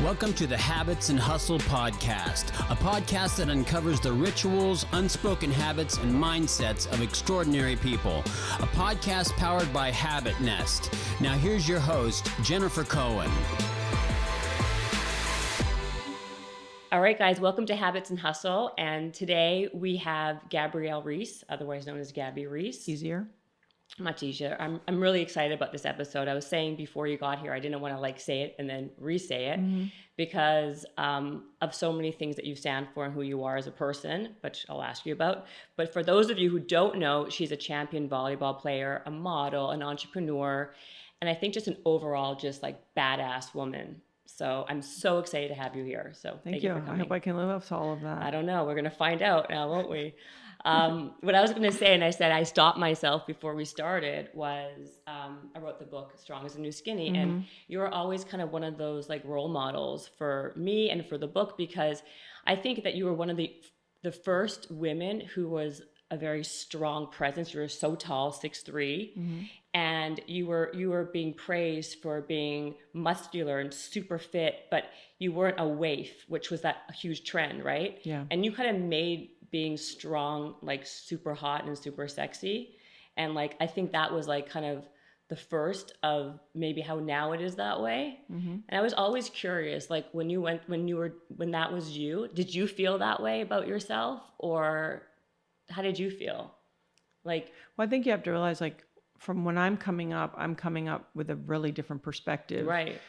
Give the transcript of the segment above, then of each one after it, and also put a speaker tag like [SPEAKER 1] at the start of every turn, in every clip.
[SPEAKER 1] Welcome to the Habits and Hustle podcast, a podcast that uncovers the rituals, unspoken habits, and mindsets of extraordinary people. A podcast powered by Habit Nest. Now here's your host, Jennifer Cohen.
[SPEAKER 2] All right, guys, welcome to Habits and Hustle. And today we have Gabrielle Reece, otherwise known as Gabby Reece.
[SPEAKER 3] Easier.
[SPEAKER 2] Much easier. I'm really excited about this episode. I was saying before you got here, I didn't want to say it and then re-say it because of so many things that you stand for and who you are as a person, which I'll ask you about. But for those of you who don't know, she's a champion volleyball player, a model, an entrepreneur, and I think just an overall badass woman. So I'm so excited to have you here. So thank you for coming.
[SPEAKER 3] I hope I can live up to all of that.
[SPEAKER 2] I don't know. We're going to find out now, won't we? What I was going to say, and I said I stopped myself before we started, was I wrote the book Strong as a New Skinny, and you were always kind of one of those role models for me and for the book, because I think that you were one of the first women who was a very strong presence. You were so tall, 6'3", and you were being praised for being muscular and super fit, but you weren't a waif, which was that huge trend, right?
[SPEAKER 3] Yeah.
[SPEAKER 2] And you kind of made being strong super hot and super sexy, and I think that was kind of the first of maybe how now it is that way. And I was always curious, when that was you, did you feel that way about yourself, or how did you feel?
[SPEAKER 3] Well, I think you have to realize, from when I'm coming up with a really different perspective. Right.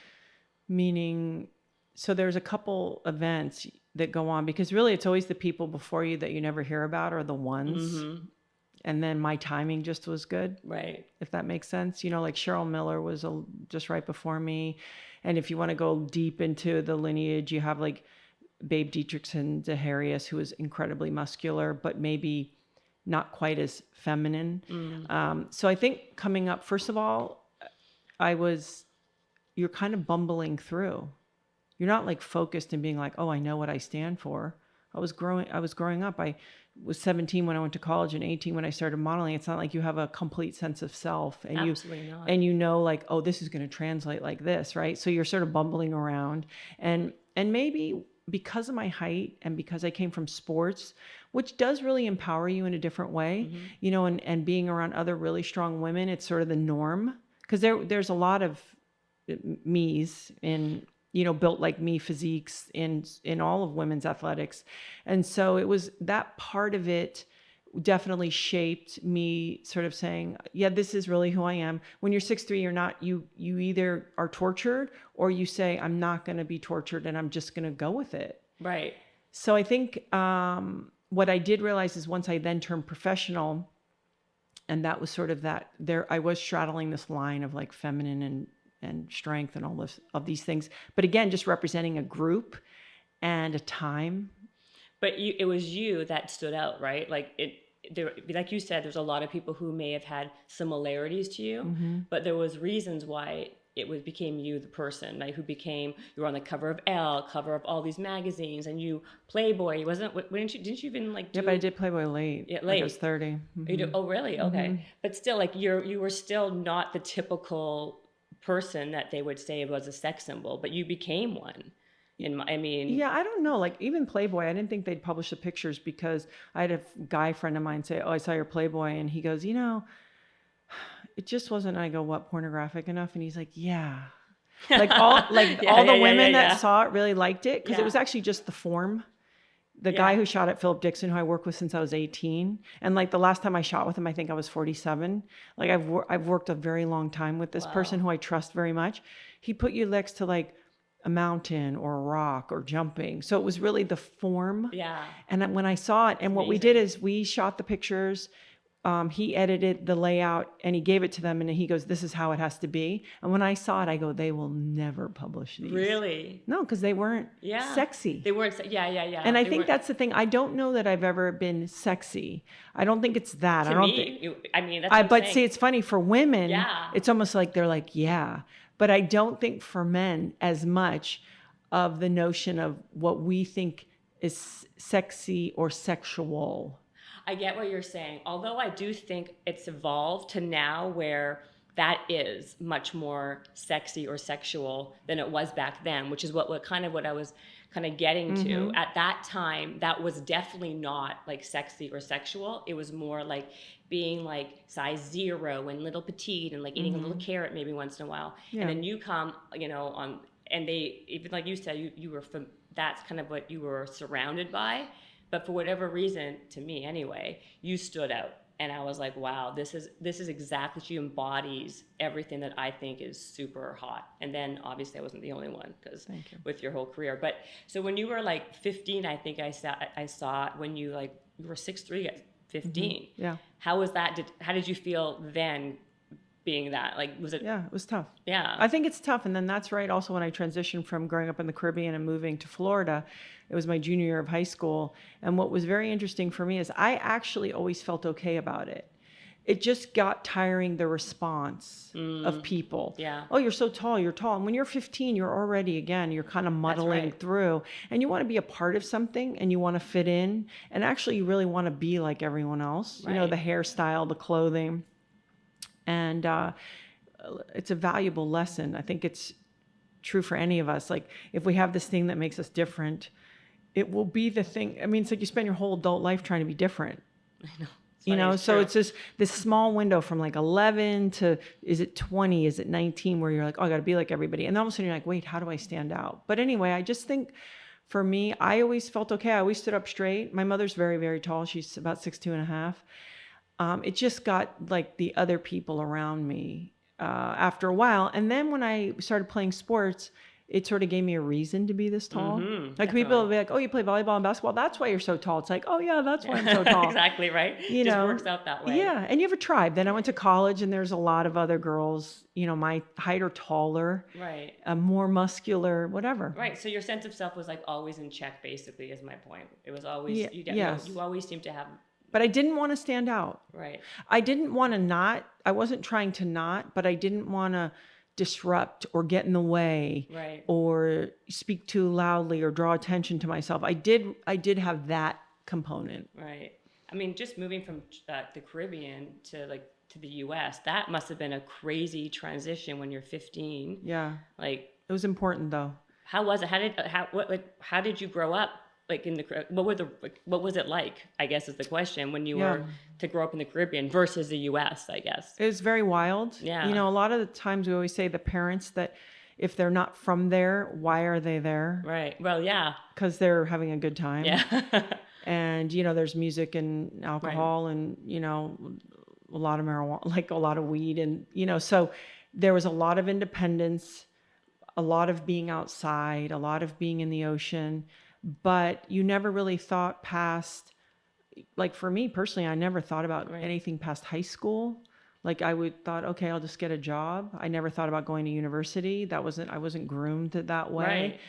[SPEAKER 3] Meaning, so there's a couple events that go on, because really it's always the people before you that you never hear about are the ones. And then my timing just was good. Right. If that makes sense. Cheryl Miller was just right before me. And if you want to go deep into the lineage, you have Babe Dietrichson Zaharias, who is incredibly muscular, but maybe not quite as feminine. So I think coming up, first of all, you're kind of bumbling through. You're not focused and being oh, I know what I stand for. I was growing up. I was 17 when I went to college and 18 when I started modeling. It's not like you have a complete sense of self, and
[SPEAKER 2] Absolutely not.
[SPEAKER 3] And oh, this is going to translate like this, right? So you're sort of bumbling around, and maybe because of my height and because I came from sports, which does really empower you in a different way, and being around other really strong women, it's sort of the norm, because there's a lot of me's in, built like me physiques in all of women's athletics. And so it was that part of it definitely shaped me sort of saying, yeah, this is really who I am. When you're 6'3", you're not, you either are tortured or you say, I'm not going to be tortured and I'm just going to go with it. Right. So I think what I did realize is once I then turned professional, and that was sort of that I was straddling this line of feminine and strength and all of these things. But again, just representing a group and a time.
[SPEAKER 2] But it was you that stood out, right? Like you said, there's a lot of people who may have had similarities to you, but there was reasons why became you, the person, you were on the cover of Elle, cover of all these magazines, and you Playboy, didn't you even
[SPEAKER 3] Yeah, but I did Playboy late.
[SPEAKER 2] Yeah, late.
[SPEAKER 3] I was 30.
[SPEAKER 2] You did, oh, really? Okay. But still, you were still not the typical person that they would say was a sex symbol, but you became one.
[SPEAKER 3] Yeah, I don't know. Even Playboy, I didn't think they'd publish the pictures, because I had a guy friend of mine say, oh, I saw your Playboy. And he goes, it just wasn't, I go, what, pornographic enough? And he's like, yeah. All the women that saw it really liked it, because it was actually just the form. The guy who shot at Philip Dixon, who I worked with since I was 18. And the last time I shot with him, I think I was 47. I've worked a very long time with this person who I trust very much. He put you next to a mountain or a rock or jumping. So it was really the form. Yeah. And when I saw it, and what we did is we shot the pictures. He edited the layout and he gave it to them, and he goes, this is how it has to be. And when I saw it, I go, they will never publish these.
[SPEAKER 2] Really?
[SPEAKER 3] No, because they weren't sexy.
[SPEAKER 2] They weren't. Yeah.
[SPEAKER 3] And I think that's the thing. I don't know that I've ever been sexy. I don't think it's that.
[SPEAKER 2] That's what I'm
[SPEAKER 3] but
[SPEAKER 2] saying.
[SPEAKER 3] See, it's funny for women. Yeah. It's almost like they're yeah. But I don't think for men as much of the notion of what we think is sexy or sexual.
[SPEAKER 2] I get what you're saying. Although I do think it's evolved to now where that is much more sexy or sexual than it was back then, which is what I was kind of getting to. At that time, that was definitely not like sexy or sexual. It was more like being like size 0 and little petite and like eating a little carrot maybe once in a while.
[SPEAKER 3] Yeah.
[SPEAKER 2] And then you come, on, and they, even like you said, you were from, that's kind of what you were surrounded by. But for whatever reason, to me anyway, you stood out. And I was like, wow, this is exactly, she embodies everything that I think is super hot. And then obviously I wasn't the only one, because with your whole career. But so when you were like 15, I think I saw when you were 6'3" at 15.
[SPEAKER 3] Yeah.
[SPEAKER 2] How was that? How did you feel then being that? Like, was it?
[SPEAKER 3] Yeah, it was tough.
[SPEAKER 2] Yeah.
[SPEAKER 3] I think it's tough. And then that's right. Also, when I transitioned from growing up in the Caribbean and moving to Florida, it was my junior year of high school. And what was very interesting for me is I actually always felt okay about it. It just got tiring, the response of people.
[SPEAKER 2] Yeah.
[SPEAKER 3] Oh, you're so tall, you're tall. And when you're 15, you're already, again, you're kind of muddling through. And you want to be a part of something and you want to fit in. And actually, you really want to be like everyone else.
[SPEAKER 2] Right.
[SPEAKER 3] You know, the hairstyle, the clothing. And it's a valuable lesson. I think it's true for any of us. Like, if we have this thing that makes us different, it will be the thing. I mean, it's like you spend your whole adult life trying to be different.
[SPEAKER 2] I know.
[SPEAKER 3] So it's this small window from like 11 to, is it 20? Is it 19? Where you're like, oh, I got to be like everybody. And then all of a sudden you're like, wait, how do I stand out? But anyway, I just think for me, I always felt okay. I always stood up straight. My mother's very, very tall. She's about 6'2.5". It just got like the other people around me after a while. And then when I started playing sports, it sort of gave me a reason to be this tall. Like, people will be like, oh, you play volleyball and basketball. That's why you're so tall. It's like, oh yeah, that's why I'm so tall.
[SPEAKER 2] Exactly, right?
[SPEAKER 3] You
[SPEAKER 2] just
[SPEAKER 3] know,
[SPEAKER 2] works out that way.
[SPEAKER 3] Yeah. And you have a tribe. Then I went to college and there's a lot of other girls, my height or taller,
[SPEAKER 2] right?
[SPEAKER 3] More muscular, whatever.
[SPEAKER 2] Right. So your sense of self was like always in check, basically, is my point. It was always, you always seem to have.
[SPEAKER 3] But I didn't want to stand out.
[SPEAKER 2] Right.
[SPEAKER 3] I didn't want to not, I wasn't trying to not, but I didn't want to disrupt or get in the way,
[SPEAKER 2] right,
[SPEAKER 3] or speak too loudly or draw attention to myself. I did have that component.
[SPEAKER 2] Right. I mean, just moving from the Caribbean to the US, that must have been a crazy transition when you're 15.
[SPEAKER 3] Yeah.
[SPEAKER 2] Like,
[SPEAKER 3] it was important though.
[SPEAKER 2] How was it? How did you grow up? Like, what was it like, I guess, is the question, when you were to grow up in the Caribbean versus the US, I guess.
[SPEAKER 3] It was very wild.
[SPEAKER 2] Yeah.
[SPEAKER 3] A lot of the times we always say the parents that if they're not from there, why are they there?
[SPEAKER 2] Right. Well, yeah.
[SPEAKER 3] Because they're having a good time.
[SPEAKER 2] Yeah.
[SPEAKER 3] And, there's music and alcohol, right, and, a lot of marijuana, like a lot of weed. And, so there was a lot of independence, a lot of being outside, a lot of being in the ocean. But you never really thought past, like, for me personally, I never thought about anything past high school. Like, I thought, okay, I'll just get a job. I never thought about going to university. I wasn't groomed that way. Right.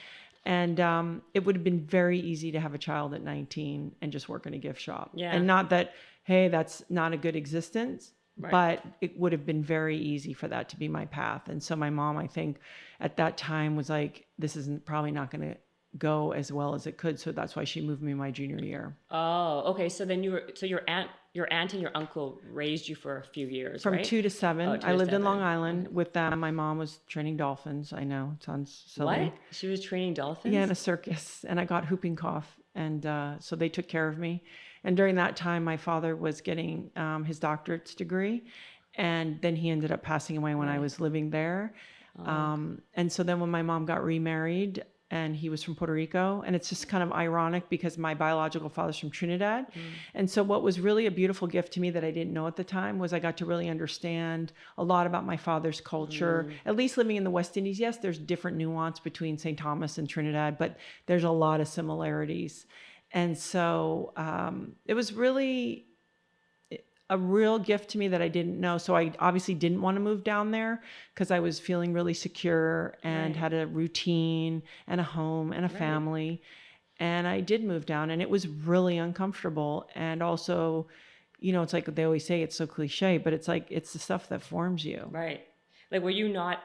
[SPEAKER 3] And it would have been very easy to have a child at 19 and just work in a gift shop. Yeah. And not that, hey, that's not a good existence, right, but it would have been very easy for that to be my path. And so my mom, I think at that time was like, this isn't probably not going to go as well as it could, so that's why she moved me my junior year.
[SPEAKER 2] Oh, okay. So then your aunt and your uncle raised you for a few years,
[SPEAKER 3] from
[SPEAKER 2] right?
[SPEAKER 3] 2 to 7.
[SPEAKER 2] Oh, 2
[SPEAKER 3] I
[SPEAKER 2] to
[SPEAKER 3] lived
[SPEAKER 2] 7.
[SPEAKER 3] in Long Island with them. My mom was training dolphins. I know, it sounds silly.
[SPEAKER 2] What? She was training dolphins?
[SPEAKER 3] Yeah, in a circus, and I got whooping cough, and so they took care of me. And during that time, my father was getting his doctorate's degree, and then he ended up passing away when I was living there. And so then when my mom got remarried, and he was from Puerto Rico. And it's just kind of ironic because my biological father's from Trinidad. And so what was really a beautiful gift to me that I didn't know at the time was I got to really understand a lot about my father's culture, at least living in the West Indies. Yes, there's different nuance between St. Thomas and Trinidad, but there's a lot of similarities. And so it was really a real gift to me that I didn't know. So I obviously didn't want to move down there because I was feeling really secure and had a routine and a home and a family. And I did move down, and it was really uncomfortable. And also, it's like they always say, it's so cliche, but it's like, it's the stuff that forms you.
[SPEAKER 2] Right. Like, were you not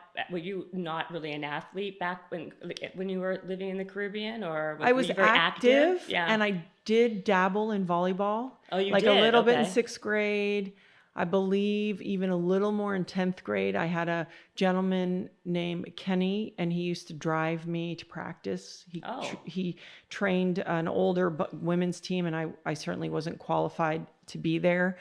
[SPEAKER 2] really an athlete back when you were living in the Caribbean, or
[SPEAKER 3] I was
[SPEAKER 2] were you very active?
[SPEAKER 3] Yeah. And I did dabble in volleyball.
[SPEAKER 2] Oh, you
[SPEAKER 3] like
[SPEAKER 2] did?
[SPEAKER 3] A little bit in 6th grade. I believe even a little more in 10th grade. I had a gentleman named Kenny, and he used to drive me to practice. He trained an older women's team, and I certainly wasn't qualified to be there.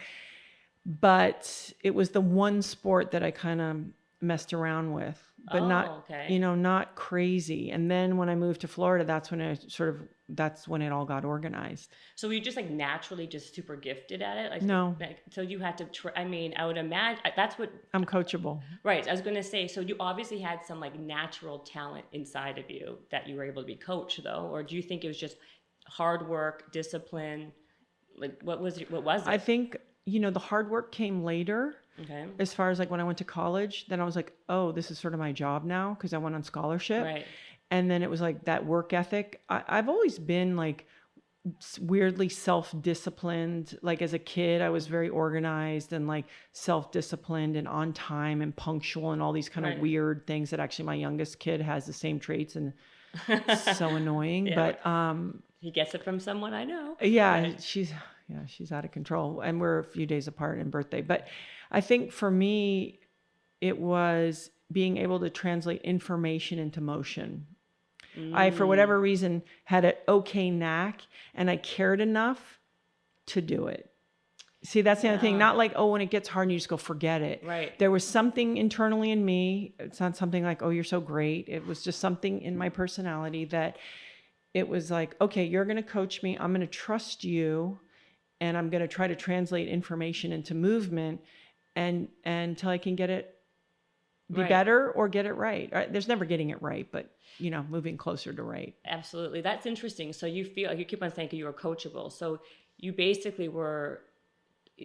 [SPEAKER 3] But it was the one sport that I kind of messed around with, but not crazy. And then when I moved to Florida, that's when it all got organized.
[SPEAKER 2] So were you just like naturally just super gifted at it?
[SPEAKER 3] No.
[SPEAKER 2] So you had to, I would imagine that's what.
[SPEAKER 3] I'm coachable.
[SPEAKER 2] Right. I was going to say, so you obviously had some like natural talent inside of you that you were able to be coached though, or do you think it was just hard work, discipline? Like what was it?
[SPEAKER 3] I think, the hard work came later.
[SPEAKER 2] Okay.
[SPEAKER 3] As far as like when I went to college, then I was like, oh, this is sort of my job now because I went on scholarship.
[SPEAKER 2] Right.
[SPEAKER 3] And then it was like that work ethic. I've always been like weirdly self-disciplined. Like as a kid, I was very organized and like self-disciplined and on time and punctual and all these kind of weird things that actually my youngest kid has the same traits and so annoying. But
[SPEAKER 2] he gets it from someone I know.
[SPEAKER 3] Yeah,
[SPEAKER 2] right.
[SPEAKER 3] she's out of control, and we're a few days apart in birthday. But I think for me, it was being able to translate information into motion. I, for whatever reason, had an okay knack, and I cared enough to do it. See, that's the other thing. Not like, oh, when it gets hard, you just go forget it.
[SPEAKER 2] Right.
[SPEAKER 3] There was something internally in me. It's not something like, oh, you're so great. It was just something in my personality that it was like, okay, you're going to coach me. I'm going to trust you, and I'm going to try to translate information into movement, and until I can get it be better or get it right. There's never getting it right, but moving closer to right.
[SPEAKER 2] Absolutely. That's interesting. So you feel like you keep on saying you were coachable. So you basically were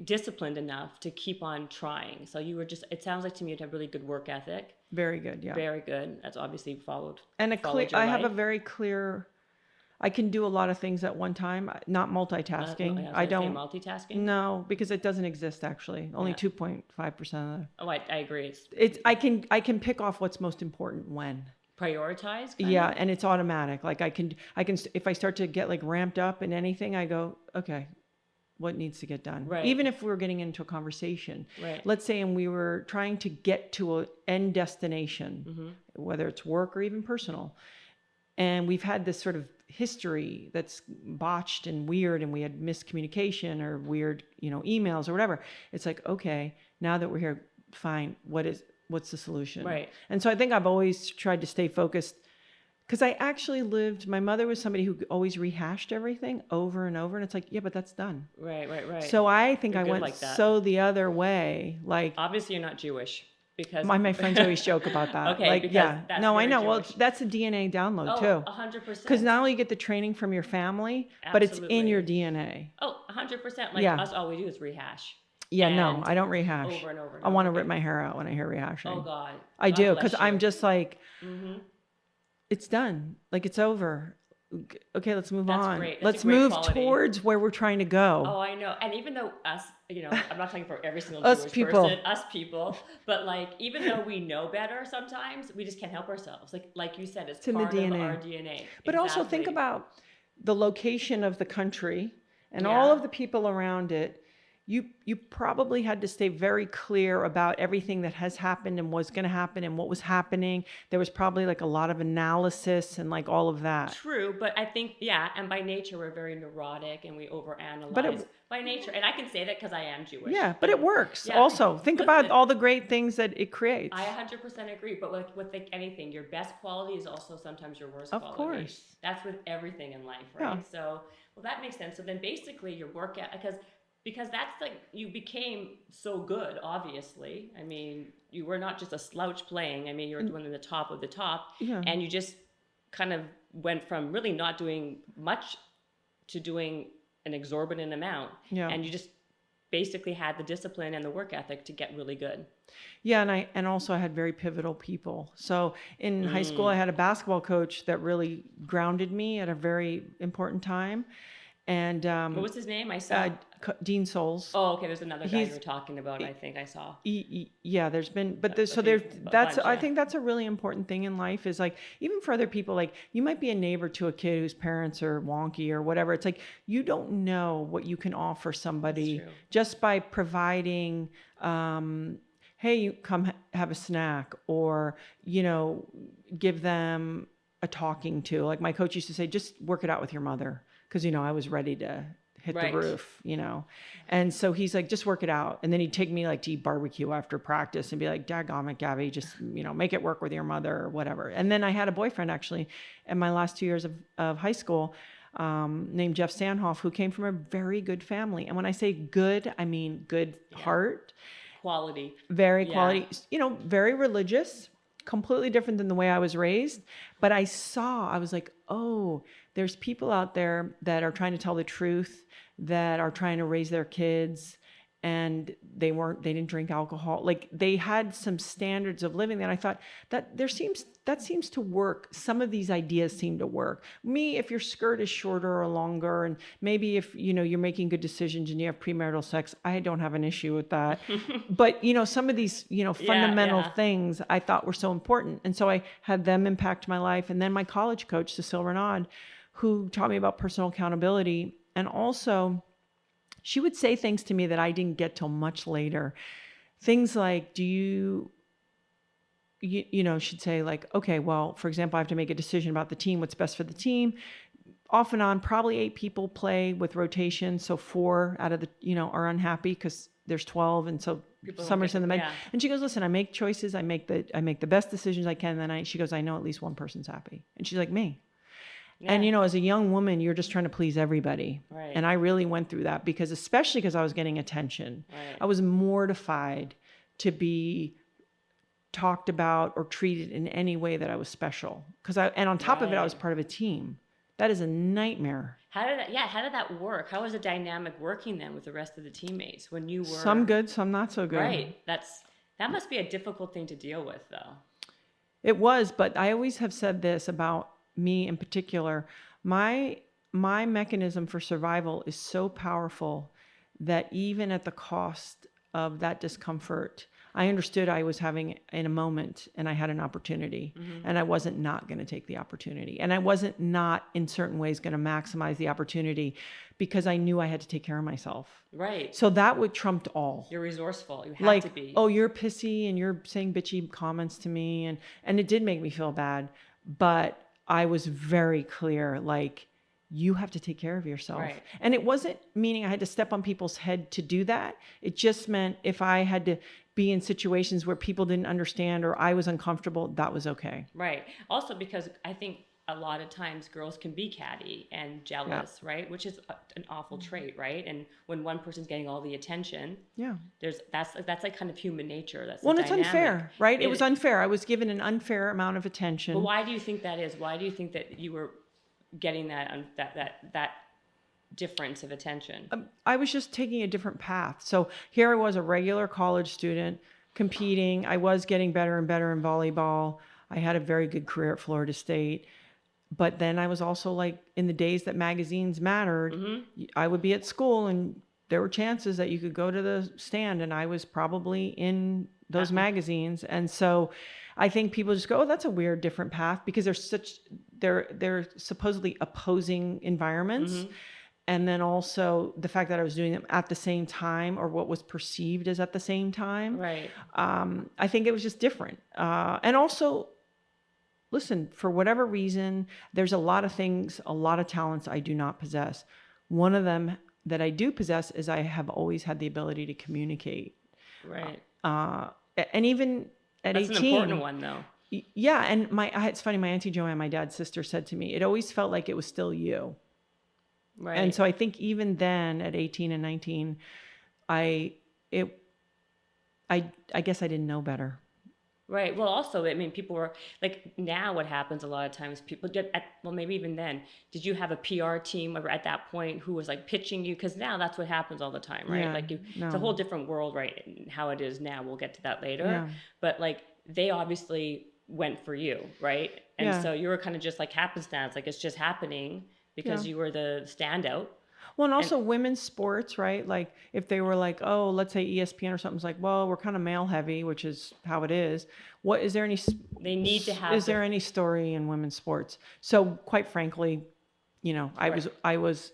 [SPEAKER 2] disciplined enough to keep on trying. So you were it sounds like to me you'd have really good work ethic.
[SPEAKER 3] Very good. Yeah.
[SPEAKER 2] Very good. That's obviously followed.
[SPEAKER 3] And I have a very clear, I can do a lot of things at one time, not multitasking.
[SPEAKER 2] I don't multitasking.
[SPEAKER 3] No, because it doesn't exist actually. Only 2.5% of the.
[SPEAKER 2] Oh, I agree.
[SPEAKER 3] I can pick off what's most important when.
[SPEAKER 2] Prioritize.
[SPEAKER 3] Yeah, and it's automatic. Like I can if I start to get like ramped up in anything, I go, okay, what needs to get done?
[SPEAKER 2] Right.
[SPEAKER 3] Even if we're getting into a conversation.
[SPEAKER 2] Right.
[SPEAKER 3] Let's say, and we were trying to get to an end destination, whether it's work or even personal. And we've had this sort of history that's botched and weird, and we had miscommunication or weird, emails or whatever. It's like, okay, now that we're here, fine. What's the solution?
[SPEAKER 2] Right.
[SPEAKER 3] And so I think I've always tried to stay focused because I actually my mother was somebody who always rehashed everything over and over. And it's like, yeah, but that's done.
[SPEAKER 2] Right.
[SPEAKER 3] So I think I went
[SPEAKER 2] like
[SPEAKER 3] so the other way. Like,
[SPEAKER 2] obviously you're not Jewish. Because
[SPEAKER 3] my friends always joke about that.
[SPEAKER 2] Okay,
[SPEAKER 3] like, yeah, no, I know.
[SPEAKER 2] Jewish.
[SPEAKER 3] Well, that's a DNA download too.
[SPEAKER 2] 100%.
[SPEAKER 3] Because not only you get the training from your family, but it's in your DNA.
[SPEAKER 2] Oh, 100%. Like us, all we do is rehash.
[SPEAKER 3] Yeah, no, I don't rehash.
[SPEAKER 2] Over and over. And
[SPEAKER 3] I want to rip my hair out when I hear rehashing.
[SPEAKER 2] Oh God.
[SPEAKER 3] I do, because I'm just like, it's done. Like it's over. Okay, let's move on.
[SPEAKER 2] Great.
[SPEAKER 3] Let's move towards where we're trying to go.
[SPEAKER 2] Oh, I know. And even though us, I'm not talking for every single
[SPEAKER 3] us
[SPEAKER 2] Jewish
[SPEAKER 3] people.
[SPEAKER 2] person, us people, but like even though we know better, sometimes we just can't help ourselves. Like you said, it's part of our DNA.
[SPEAKER 3] But also think about the location of the country and all of the people around it. You probably had to stay very clear about everything that has happened and was going to happen and what was happening. There was probably like a lot of analysis and like all of that.
[SPEAKER 2] True, but I think, and by nature, we're very neurotic and we overanalyze by nature. And I can say that because I am Jewish.
[SPEAKER 3] Yeah, but it works also. Think about all the great things that it creates.
[SPEAKER 2] I 100% agree. But with anything, your best quality is also sometimes your worst quality.
[SPEAKER 3] Of course.
[SPEAKER 2] That's with everything in life, right? Yeah. So, that makes sense. So then basically your work, because that's like, you became so good, obviously. I mean, you were not just a slouch playing. I mean, you were one of the top of the top. Yeah. And you just kind of went from really not doing much to doing an exorbitant amount. Yeah. And you just basically had the discipline and the work ethic to get really good.
[SPEAKER 3] Yeah, and also I had very pivotal people. So in high school, I had a basketball coach that really grounded me at a very important time. And
[SPEAKER 2] What was his name? I saw.
[SPEAKER 3] Dean Souls.
[SPEAKER 2] Oh, okay. There's another guy you
[SPEAKER 3] He's
[SPEAKER 2] were talking about. I think I saw.
[SPEAKER 3] Yeah, there's been, but there's,
[SPEAKER 2] A
[SPEAKER 3] so
[SPEAKER 2] few-
[SPEAKER 3] there's,
[SPEAKER 2] a
[SPEAKER 3] that's,
[SPEAKER 2] bunch,
[SPEAKER 3] I
[SPEAKER 2] yeah.
[SPEAKER 3] think that's a really important thing in life is like, even for other people, like you might be a neighbor to a kid whose parents are wonky or whatever. It's like, you don't know what you can offer somebody
[SPEAKER 2] That's true.
[SPEAKER 3] just by providing, hey, you come have a snack, or, you know, give them a talking to. Like my coach used to say, just work it out with your mother. Cause you know, I was ready to hit
[SPEAKER 2] Right.
[SPEAKER 3] the roof, you know? And so he's like, just work it out. And then he'd take me like to eat barbecue after practice and be like, daggone it, Gabby, just, you know, make it work with your mother or whatever. And then I had a boyfriend actually in my last 2 years of high school, named Jeff Sandhoff, who came from a very good family. And when I say good, I mean good heart,
[SPEAKER 2] Quality.
[SPEAKER 3] very
[SPEAKER 2] Yeah.
[SPEAKER 3] quality, you know, very religious, completely different than the way I was raised. But I was like, oh, there's people out there that are trying to tell the truth, that are trying to raise their kids, and they didn't drink alcohol. Like they had some standards of living that I thought that seems to work. Some of these ideas seem to work. Me, if your skirt is shorter or longer, and maybe if, you know, you're making good decisions and you have premarital sex, I don't have an issue with that. But, you know, some of these, you know, fundamental things I thought were so important. And so I had them impact my life. And then my college coach, Cecile Renaud, who taught me about personal accountability. And also, she would say things to me that I didn't get till much later. Things like, you know, she'd say like, okay, well, for example, I have to make a decision about the team, what's best for the team. Off and on, probably 8 people play with rotation. So 4 out of the, you know, are unhappy because there's 12. And so summer's in the mid. And she goes, listen, I make choices. I make the best decisions I can. And then she goes, I know at least one person's happy. And she's like, me. Yeah. And, you know, as a young woman, you're just trying to please everybody.
[SPEAKER 2] Right.
[SPEAKER 3] And I really went through that especially because I was getting attention.
[SPEAKER 2] Right.
[SPEAKER 3] I was mortified to be talked about or treated in any way that I was special. And on top of it, I was part of a team. That is a nightmare.
[SPEAKER 2] How did that work? How was the dynamic working then with the rest of the teammates when you were...
[SPEAKER 3] Some good, some not so good.
[SPEAKER 2] Right. That must be a difficult thing to deal with, though.
[SPEAKER 3] It was, but I always have said this about me in particular. My mechanism for survival is so powerful that even at the cost of that discomfort, I understood I was having in a moment and I had an opportunity, and I wasn't not going to take the opportunity. And I wasn't not in certain ways going to maximize the opportunity because I knew I had to take care of myself.
[SPEAKER 2] Right.
[SPEAKER 3] So that would trumped all.
[SPEAKER 2] You're resourceful. You have to be.
[SPEAKER 3] Oh, you're pissy and you're saying bitchy comments to me. And it did make me feel bad, but I was very clear, like, you have to take care of yourself.
[SPEAKER 2] Right.
[SPEAKER 3] And it wasn't meaning I had to step on people's head to do that. It just meant if I had to be in situations where people didn't understand or I was uncomfortable, that was okay.
[SPEAKER 2] Right. Also because I think a lot of times girls can be catty and jealous, right? Which is an awful trait, right? And when one person's getting all the attention, that's like kind of human nature. That's
[SPEAKER 3] well, it's unfair, right? It was unfair. I was given an unfair amount of attention.
[SPEAKER 2] But why do you think that is? Why do you think that you were getting that difference of attention?
[SPEAKER 3] I was just taking a different path. So here I was, a regular college student competing. I was getting better and better in volleyball. I had a very good career at Florida State. But then I was also like, in the days that magazines mattered, I would be at school and there were chances that you could go to the stand and I was probably in those magazines. And so I think people just go, oh, that's a weird different path because they're supposedly opposing environments. And then also the fact that I was doing them at the same time, or what was perceived as at the same time.
[SPEAKER 2] Right.
[SPEAKER 3] I think it was just different. And also, listen, for whatever reason, there's a lot of things, a lot of talents I do not possess. One of them that I do possess is I have always had the ability to communicate.
[SPEAKER 2] Right.
[SPEAKER 3] And even at 18.
[SPEAKER 2] That's an important one, though.
[SPEAKER 3] Yeah. And it's funny, my Auntie Joanne, my dad's sister, said to me, it always felt like it was still you.
[SPEAKER 2] Right.
[SPEAKER 3] And so I think even then at 18 and 19, I guess I didn't know better.
[SPEAKER 2] Right. Well, also, I mean, people were like, now what happens a lot of times, people get, well, maybe even then, did you have a PR team at that point who was like pitching you? Because now that's what happens all the time, right?
[SPEAKER 3] Yeah,
[SPEAKER 2] like it's a whole different world, right? How it is now. We'll get to that later.
[SPEAKER 3] Yeah.
[SPEAKER 2] But like, they obviously went for you, right? And so you were kind of just like happenstance, like it's just happening because you were the standout.
[SPEAKER 3] Well, and also women's sports, right? Like if they were like, oh, let's say ESPN or something's like, well, we're kind of male heavy, which is how it is. What is there any?
[SPEAKER 2] They need to have.
[SPEAKER 3] Is there any story in women's sports? So quite frankly, I was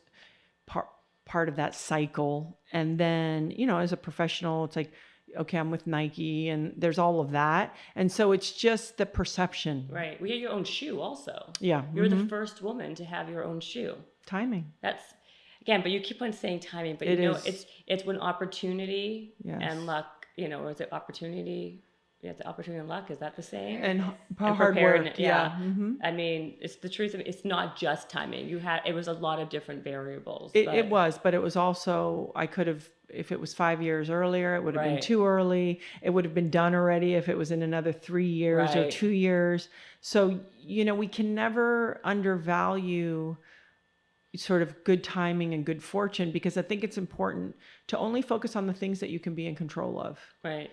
[SPEAKER 3] part of that cycle, and then as a professional, it's like, okay, I'm with Nike, and there's all of that, and so it's just the perception.
[SPEAKER 2] Right. We had your own shoe, also.
[SPEAKER 3] Yeah.
[SPEAKER 2] You're the first woman to have your own shoe.
[SPEAKER 3] Timing.
[SPEAKER 2] That's again, but you keep on saying timing, but it's when opportunity and luck, or is it opportunity? Yeah, it's opportunity and luck. Is that the same?
[SPEAKER 3] And hard work.
[SPEAKER 2] Yeah. Mm-hmm. I mean, it's the truth of it. It's not just timing. It was a lot of different variables.
[SPEAKER 3] It was, but it was also, I could have, if it was 5 years earlier, it would have been too early. It would have been done already if it was in another 3 years or 2 years. So, we can never undervalue sort of good timing and good fortune, because I think it's important to only focus on the things that you can be in control of.
[SPEAKER 2] Right.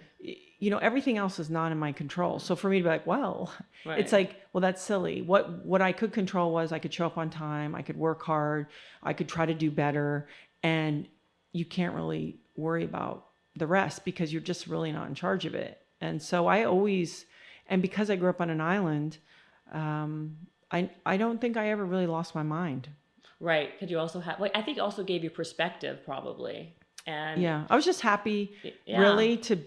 [SPEAKER 3] Everything else is not in my control. So for me to be like, well, it's like, well, that's silly. What I could control was I could show up on time, I could work hard, I could try to do better, and you can't really worry about the rest because you're just really not in charge of it. And so and because I grew up on an island, I don't think I ever really lost my mind.
[SPEAKER 2] Right. Could you also have, I think it also gave you perspective probably. And
[SPEAKER 3] yeah, I was just happy really to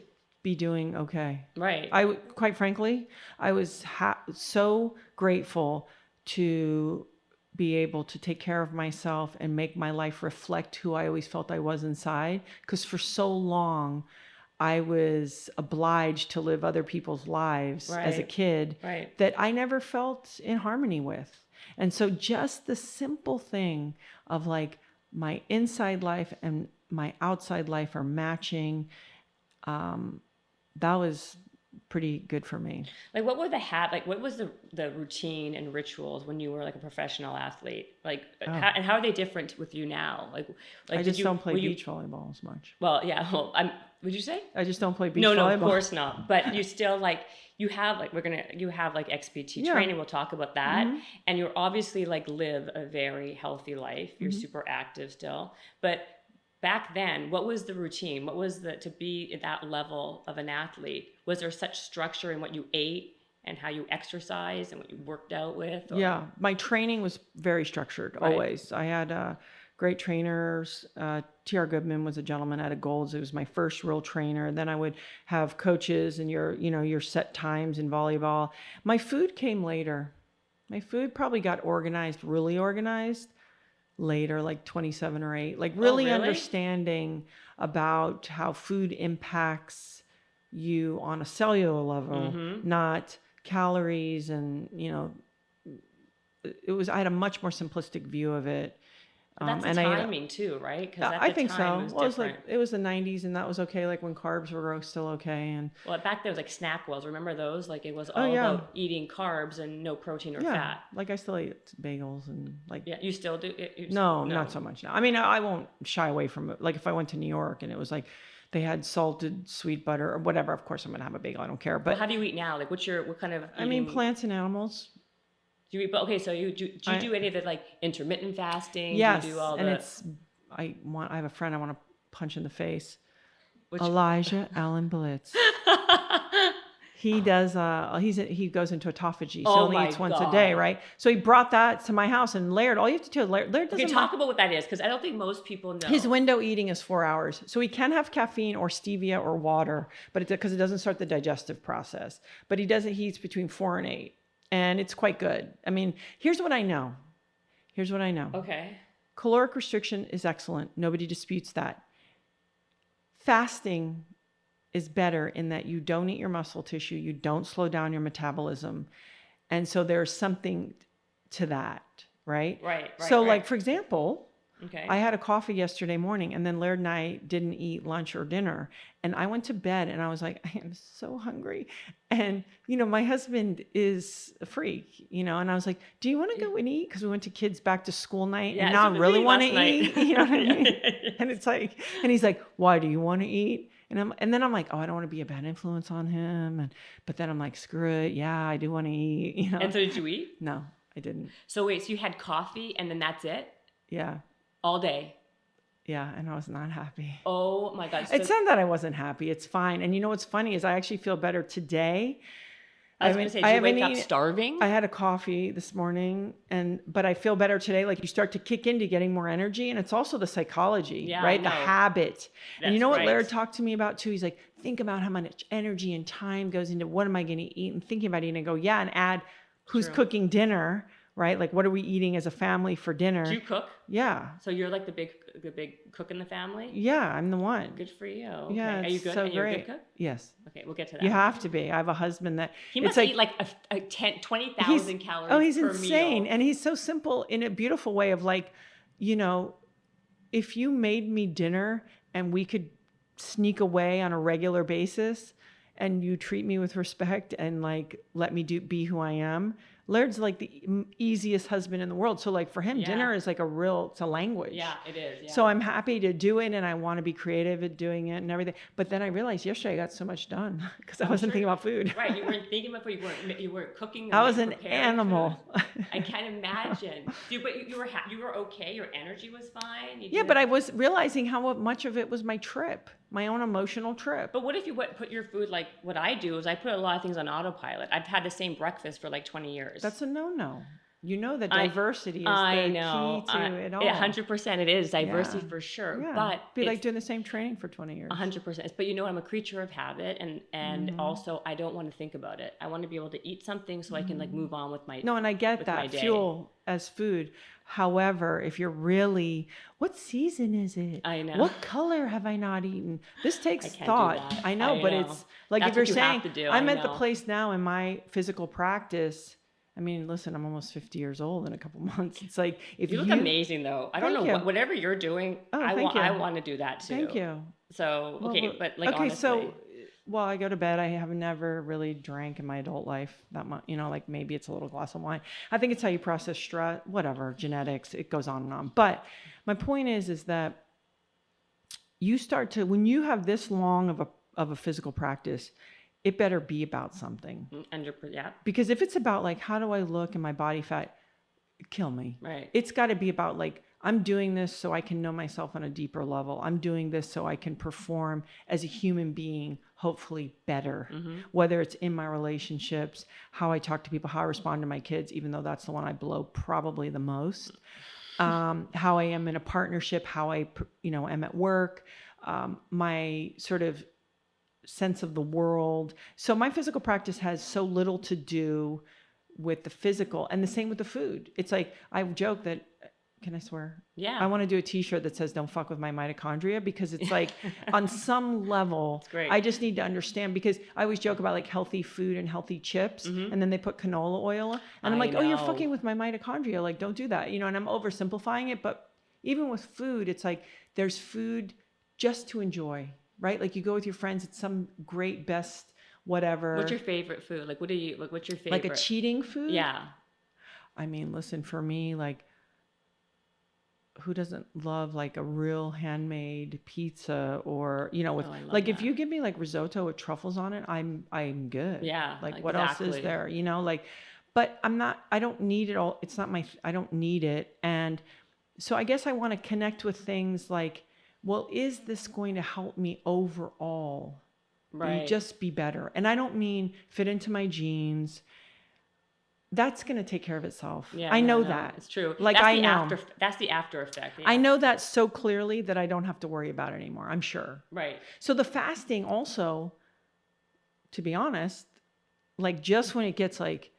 [SPEAKER 3] be doing okay.
[SPEAKER 2] Right.
[SPEAKER 3] Quite frankly, I was so grateful to be able to take care of myself and make my life reflect who I always felt I was inside. Because for so long, I was obliged to live other people's lives as a kid that I never felt in harmony with. And so just the simple thing of like my inside life and my outside life are matching, that was pretty good for me.
[SPEAKER 2] Like what were what was the routine and rituals when you were like a professional athlete? How are they different with you now? Like
[SPEAKER 3] I just don't play beach volleyball as much.
[SPEAKER 2] Well, yeah. Well, would you say?
[SPEAKER 3] I just don't play beach volleyball.
[SPEAKER 2] No, of course not. But you still you have XPT training. We'll talk about that. Mm-hmm. And you're obviously live a very healthy life. You're super active still. But back then, what was the routine? What was to be at that level of an athlete? Was there such structure in what you ate and how you exercised and what you worked out with? Or?
[SPEAKER 3] Yeah, my training was very structured, always. I had great trainers. T.R. Goodman was a gentleman out of Golds. It was my first real trainer. Then I would have coaches and your set times in volleyball. My food came later. My food probably got really organized later, like 27 or 8. Really understanding about how food impacts you on a cellular level, not calories. And, I had a much more simplistic view of it.
[SPEAKER 2] That's the timing too, right?
[SPEAKER 3] I think so. It was the 90s, and that was okay. Like when carbs were still okay, and
[SPEAKER 2] back there was like snack wells. Remember those? It was all about eating carbs and no protein or fat.
[SPEAKER 3] I still eat bagels and
[SPEAKER 2] you still do.
[SPEAKER 3] No, not so much now. I mean, I won't shy away from it. Like if I went to New York and it was they had salted sweet butter or whatever, of course I'm gonna have a bagel. I don't care. But
[SPEAKER 2] how do you eat now? What kind of?
[SPEAKER 3] I mean, plants and animals.
[SPEAKER 2] Do you eat? Okay, so do you do any of the intermittent fasting?
[SPEAKER 3] Yes,
[SPEAKER 2] do you do all
[SPEAKER 3] and I have a friend I want to punch in the face. Elijah Allen Blitz. He does. He goes into autophagy, so only eats once a day, right? So he brought that to my house, and Laird. All you have to do is Laird doesn't.
[SPEAKER 2] Okay, talk about what that is, because I don't think most people know.
[SPEAKER 3] His window eating is 4 hours, so he can have caffeine or stevia or water, but because it doesn't start the digestive process. But he does it. He eats between 4 and 8. And it's quite good. I mean, here's what I know.
[SPEAKER 2] Okay.
[SPEAKER 3] Caloric restriction is excellent. Nobody disputes that. Fasting is better in that you don't eat your muscle tissue. You don't slow down your metabolism. And so there's something to that, right?
[SPEAKER 2] Right.
[SPEAKER 3] So for example,
[SPEAKER 2] okay.
[SPEAKER 3] I had a coffee yesterday morning, and then Laird and I didn't eat lunch or dinner. And I went to bed and I was like, I am so hungry. And, my husband is a freak, and I was like, do you want to go and eat? Because we went to kids back to school night and now I really want to eat. You know what I mean? And it's and he's like, why do you want to eat? And then I'm like, oh, I don't want to be a bad influence on him. But then I'm like, screw it. Yeah, I do want to eat.
[SPEAKER 2] And so did you eat?
[SPEAKER 3] No, I didn't.
[SPEAKER 2] So wait, so you had coffee and then that's it?
[SPEAKER 3] Yeah.
[SPEAKER 2] All day?
[SPEAKER 3] Yeah, and I was not happy.
[SPEAKER 2] Oh my God.
[SPEAKER 3] It's not that I wasn't happy. It's fine. And you know what's funny is I actually feel better today.
[SPEAKER 2] I was going to say, did you wake up starving?
[SPEAKER 3] I had a coffee this morning, but I feel better today. Like you start to kick into getting more energy, and it's also the psychology, right? The habit. And you know what Laird talked to me about too? He's like, think about how much energy and time goes into what am I going to eat, and thinking about eating. And go, yeah, and add who's cooking dinner, right? Like what are we eating as a family for dinner?
[SPEAKER 2] Do you cook?
[SPEAKER 3] Yeah.
[SPEAKER 2] So you're like the big cook in the family?
[SPEAKER 3] Yeah, I'm the one.
[SPEAKER 2] Good for you. Okay.
[SPEAKER 3] Yeah,
[SPEAKER 2] are you good?
[SPEAKER 3] So
[SPEAKER 2] You're a good cook?
[SPEAKER 3] Yes.
[SPEAKER 2] Okay, we'll get to that.
[SPEAKER 3] You have to be. I have a husband that
[SPEAKER 2] he must eat like 20,000 calories. Oh,
[SPEAKER 3] he's
[SPEAKER 2] per
[SPEAKER 3] insane,
[SPEAKER 2] meal.
[SPEAKER 3] And he's so simple in a beautiful way of like, you know, if you made me dinner and we could sneak away on a regular basis, and you treat me with respect and like let me be who I am. Laird's like the easiest husband in the world. So like for him, dinner is like it's a language.
[SPEAKER 2] Yeah, it is. Yeah.
[SPEAKER 3] So I'm happy to do it, and I want to be creative at doing it and everything. But then I realized yesterday I got so much done because I wasn't thinking about food.
[SPEAKER 2] Right, you weren't thinking about food. You weren't cooking.
[SPEAKER 3] I was an animal.
[SPEAKER 2] I can't imagine. But you were okay. Your energy was fine.
[SPEAKER 3] But I was realizing how much of it was my trip, my own emotional trip.
[SPEAKER 2] But what if you put your food, like what I do is I put a lot of things on autopilot. I've had the same breakfast for like 20 years.
[SPEAKER 3] That's a no-no. You know that diversity is the key to it all.
[SPEAKER 2] 100% it is diversity for sure.
[SPEAKER 3] Yeah.
[SPEAKER 2] But
[SPEAKER 3] be like doing the same training for 20 years.
[SPEAKER 2] 100%. But you know, I'm a creature of habit, and also I don't want to think about it. I want to be able to eat something so I can like move on with my
[SPEAKER 3] and I get that fuel as food. However, if you're really, what season is it?
[SPEAKER 2] I know.
[SPEAKER 3] What color have I not eaten? This takes thought. I know, but it's like
[SPEAKER 2] That's
[SPEAKER 3] if you're
[SPEAKER 2] what you
[SPEAKER 3] saying,
[SPEAKER 2] have to do.
[SPEAKER 3] I'm at the place now in my physical practice. I mean, listen, I'm almost 50 years old in a couple months. It's like if you
[SPEAKER 2] look amazing though. I don't know whatever you're doing. I want to do that too.
[SPEAKER 3] Thank you.
[SPEAKER 2] So but like honestly.
[SPEAKER 3] Well, I go to bed. I have never really drank in my adult life that much. You know, like maybe it's a little glass of wine. I think it's how you process stress, whatever, genetics. It goes on and on. But my point is that you start to, when you have this long of a physical practice, it better be about something.
[SPEAKER 2] Yeah.
[SPEAKER 3] Because if it's about like, how do I look and my body fat, kill me.
[SPEAKER 2] Right.
[SPEAKER 3] It's got to be about like, I'm doing this so I can know myself on a deeper level. I'm doing this so I can perform as a human being, hopefully better, whether it's in my relationships, how I talk to people, how I respond to my kids, even though that's the one I blow probably the most, how I am in a partnership, how I, am at work, my sort of sense of the world. So my physical practice has so little to do with the physical, and the same with the food. It's like, I joke that, can I swear?
[SPEAKER 2] Yeah.
[SPEAKER 3] I want to do a t-shirt that says don't fuck with my mitochondria, because it's like on some level, I just need to understand, because I always joke about like healthy food and healthy chips, and then they put canola oil on, and I'm like, oh, you're fucking with my mitochondria. Like, don't do that. And I'm oversimplifying it, but even with food, it's like there's food just to enjoy, right? Like you go with your friends, it's some great best whatever.
[SPEAKER 2] What's your favorite food? Like, what's your favorite?
[SPEAKER 3] Like a cheating food?
[SPEAKER 2] Yeah.
[SPEAKER 3] I mean, listen, for me, like, who doesn't love like a real handmade pizza, or with like that. If you give me like risotto with truffles on it, I'm good.
[SPEAKER 2] Yeah.
[SPEAKER 3] Like what else is there? But I don't need it all. It's not I don't need it. And so I guess I want to connect with things like, well, is this going to help me overall?
[SPEAKER 2] Right.
[SPEAKER 3] Just be better. And I don't mean fit into my jeans. That's going to take care of itself. Yeah, I know that.
[SPEAKER 2] It's true.
[SPEAKER 3] Like
[SPEAKER 2] that's the after effect. Yeah.
[SPEAKER 3] I know that so clearly that I don't have to worry about it anymore. I'm sure.
[SPEAKER 2] Right.
[SPEAKER 3] So the fasting also, to be honest, like just when it gets like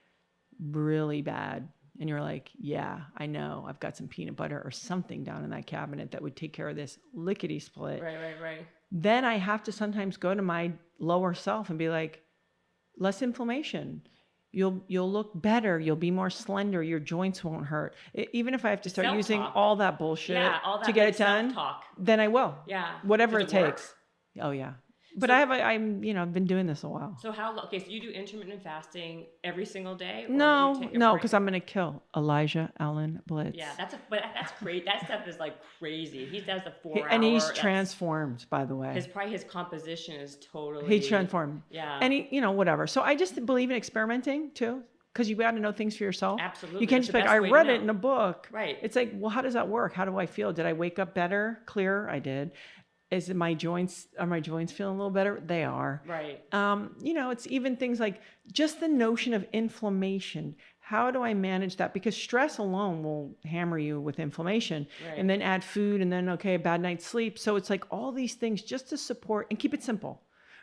[SPEAKER 3] really bad and you're like, yeah, I know I've got some peanut butter or something down in that cabinet that would take care of this lickety split.
[SPEAKER 2] Right.
[SPEAKER 3] Then I have to sometimes go to my lower self and be like, less inflammation. You'll look better. You'll be more slender. Your joints won't hurt. Even if I have to start using all that bullshit to get it done, then I will.
[SPEAKER 2] Yeah.
[SPEAKER 3] Whatever it takes. Oh yeah. But I've been doing this a while.
[SPEAKER 2] So so you do intermittent fasting every single day?
[SPEAKER 3] No, because I'm going to kill Elijah Allen Blitz.
[SPEAKER 2] Yeah, that's crazy. That stuff is like crazy. He does the 4 hour.
[SPEAKER 3] And he's transformed, by the way.
[SPEAKER 2] His composition is totally.
[SPEAKER 3] He transformed.
[SPEAKER 2] Yeah.
[SPEAKER 3] And he, whatever. So I just believe in experimenting too. because you got to know things for yourself.
[SPEAKER 2] Absolutely.
[SPEAKER 3] You can't
[SPEAKER 2] That's
[SPEAKER 3] just be
[SPEAKER 2] the
[SPEAKER 3] like, I
[SPEAKER 2] best way to
[SPEAKER 3] read it
[SPEAKER 2] know.
[SPEAKER 3] in a book.
[SPEAKER 2] Right.
[SPEAKER 3] It's like, well, how does that work? How do I feel? Did I wake up better, clearer? I did. Are my joints feeling a little better? They are.
[SPEAKER 2] Right.
[SPEAKER 3] It's even things like just the notion of inflammation. How do I manage that? Because stress alone will hammer you with inflammation.
[SPEAKER 2] Right.
[SPEAKER 3] And then add food and then, okay, a bad night's sleep. So it's like all these things just to support and keep it simple,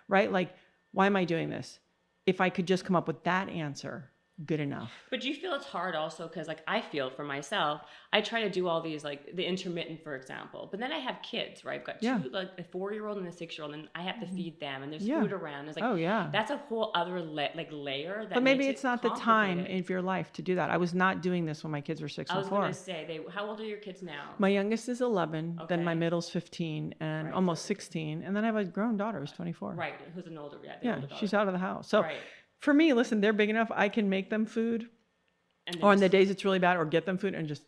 [SPEAKER 3] right? Like, why am I doing this? If I could just come up with that answer, good enough.
[SPEAKER 2] But do you feel it's hard also because, like, I feel for myself, I try to do all these, like the intermittent, for example, but then I have kids, right? I've got two, like a 4-year-old and a 6-year-old, and I have to feed them, and there's food around. It's like, that's a whole other layer. That
[SPEAKER 3] but maybe
[SPEAKER 2] makes
[SPEAKER 3] it's not the time in your life to do that. I was not doing this when my kids were 6 and 4.
[SPEAKER 2] I was going to say, how old are your kids now?
[SPEAKER 3] My youngest is 11, then my middle's 15, and almost 16, and then I have a grown daughter who's 24.
[SPEAKER 2] Right, who's an older, older daughter.
[SPEAKER 3] She's out of the house. So for me, listen, they're big enough. I can make them food, or on the days it's really bad, or get them food and just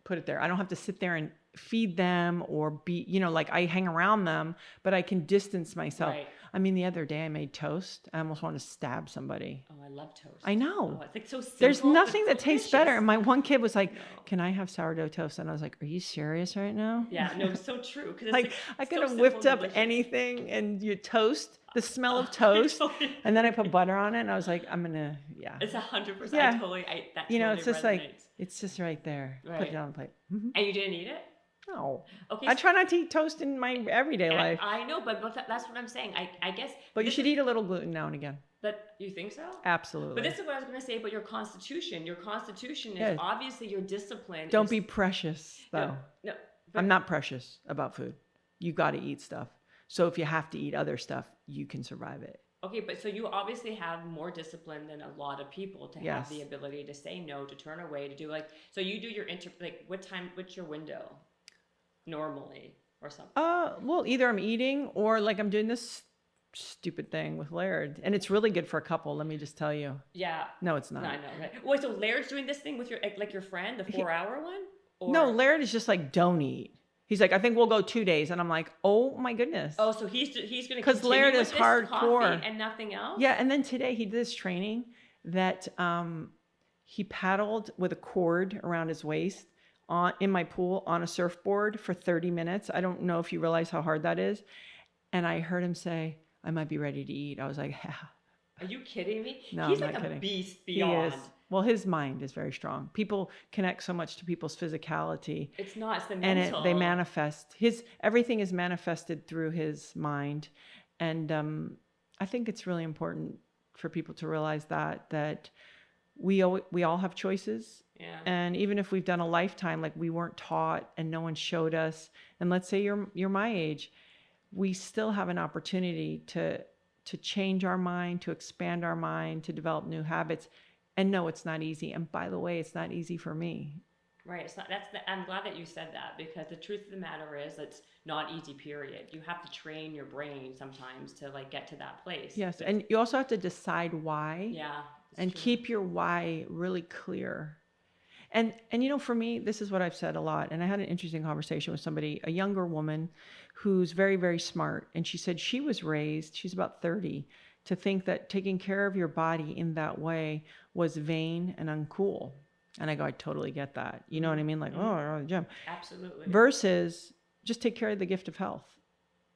[SPEAKER 3] put it there. I don't have to sit there and feed them or be, like I hang around them, but I can distance myself.
[SPEAKER 2] Right.
[SPEAKER 3] I mean, the other day I made toast. I almost wanted to stab somebody.
[SPEAKER 2] Oh, I love toast.
[SPEAKER 3] I know.
[SPEAKER 2] Oh, it's like so simple.
[SPEAKER 3] There's nothing that tastes better. And my one kid was like,
[SPEAKER 2] No.
[SPEAKER 3] "Can I have sourdough toast?" And I was like, "Are you serious right now?"
[SPEAKER 2] Yeah, no, it's so true. Cause it's
[SPEAKER 3] Like I could have whipped up anything and you toast, the smell of toast, and then I put butter on it, and I was like, "I'm gonna,
[SPEAKER 2] It's 100%.
[SPEAKER 3] Yeah.
[SPEAKER 2] That totally
[SPEAKER 3] it's just
[SPEAKER 2] resonates.
[SPEAKER 3] like it's just right there.
[SPEAKER 2] Right.
[SPEAKER 3] Put it on a plate." Mm-hmm.
[SPEAKER 2] And you didn't eat it?
[SPEAKER 3] No.
[SPEAKER 2] Okay.
[SPEAKER 3] I try not to eat toast in my everyday life.
[SPEAKER 2] I know, but that's what I'm saying. I guess.
[SPEAKER 3] But you should eat a little gluten now and again.
[SPEAKER 2] But you think so?
[SPEAKER 3] Absolutely.
[SPEAKER 2] But this is what I was going to say about your constitution. Your constitution is obviously your discipline.
[SPEAKER 3] Don't be precious, though.
[SPEAKER 2] No.
[SPEAKER 3] I'm not precious about food. You got to eat stuff. So if you have to eat other stuff, you can survive it.
[SPEAKER 2] Okay, but so you obviously have more discipline than a lot of people to have the ability to say no, to turn away, to do so you do your what's your window normally or something?
[SPEAKER 3] Well, either I'm eating or like I'm doing this stupid thing with Laird, and it's really good for a couple. Let me just tell you.
[SPEAKER 2] Yeah.
[SPEAKER 3] No, it's not.
[SPEAKER 2] No, I know. Right? Wait, so Laird's doing this thing with your friend, the 4-hour one? Or...
[SPEAKER 3] No, Laird is just like, don't eat. He's like, I think we'll go 2 days, and I'm like, oh my goodness.
[SPEAKER 2] Oh, so he's going to
[SPEAKER 3] because Laird is hardcore
[SPEAKER 2] and nothing else.
[SPEAKER 3] Yeah, and then today he did this training that he paddled with a cord around his waist in my pool on a surfboard for 30 minutes. I don't know if you realize how hard that is. And I heard him say, I might be ready to eat. I was like, yeah.
[SPEAKER 2] Are you kidding me?
[SPEAKER 3] No,
[SPEAKER 2] he's
[SPEAKER 3] I'm
[SPEAKER 2] like
[SPEAKER 3] not
[SPEAKER 2] a
[SPEAKER 3] kidding.
[SPEAKER 2] Beast beyond.
[SPEAKER 3] He is. Well, his mind is very strong. People connect so much to people's physicality.
[SPEAKER 2] It's not. It's the mental.
[SPEAKER 3] And they manifest. Everything is manifested through his mind. And I think it's really important for people to realize that we all have choices.
[SPEAKER 2] Yeah.
[SPEAKER 3] And even if we've done a lifetime, like we weren't taught and no one showed us, and let's say you're my age, we still have an opportunity to change our mind, to expand our mind, to develop new habits. And no, it's not easy. And by the way, it's not easy for me.
[SPEAKER 2] Right. It's not. I'm glad that you said that, because the truth of the matter is it's not easy. Period. You have to train your brain sometimes to get to that place.
[SPEAKER 3] Yes, and you also have to decide why.
[SPEAKER 2] Yeah.
[SPEAKER 3] And
[SPEAKER 2] true.
[SPEAKER 3] Keep your why really clear. And for me, this is what I've said a lot. And I had an interesting conversation with somebody, a younger woman who's very, very smart. And she said she was raised, she's about 30, to think that taking care of your body in that way was vain and uncool. And I go, I totally get that. You know what I mean? Like, oh, I go to the gym.
[SPEAKER 2] Absolutely.
[SPEAKER 3] Versus just take care of the gift of health.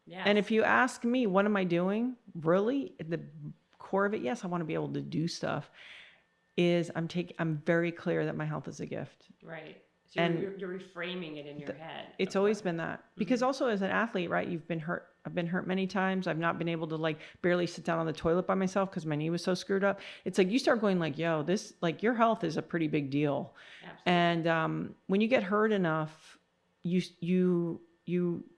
[SPEAKER 2] Yes.
[SPEAKER 3] And if you ask me, what am I doing? Really, at the core of it, yes, I want to be able to do stuff. I'm very clear that my health is a gift.
[SPEAKER 2] Right. So you're reframing it in your head.
[SPEAKER 3] It's always been that. Because also as an athlete, right, you've been hurt. I've been hurt many times. I've not been able to barely sit down on the toilet by myself because my knee was so screwed up. It's like you start going yo, this, your health is a pretty big deal. Absolutely. And when you get hurt enough, you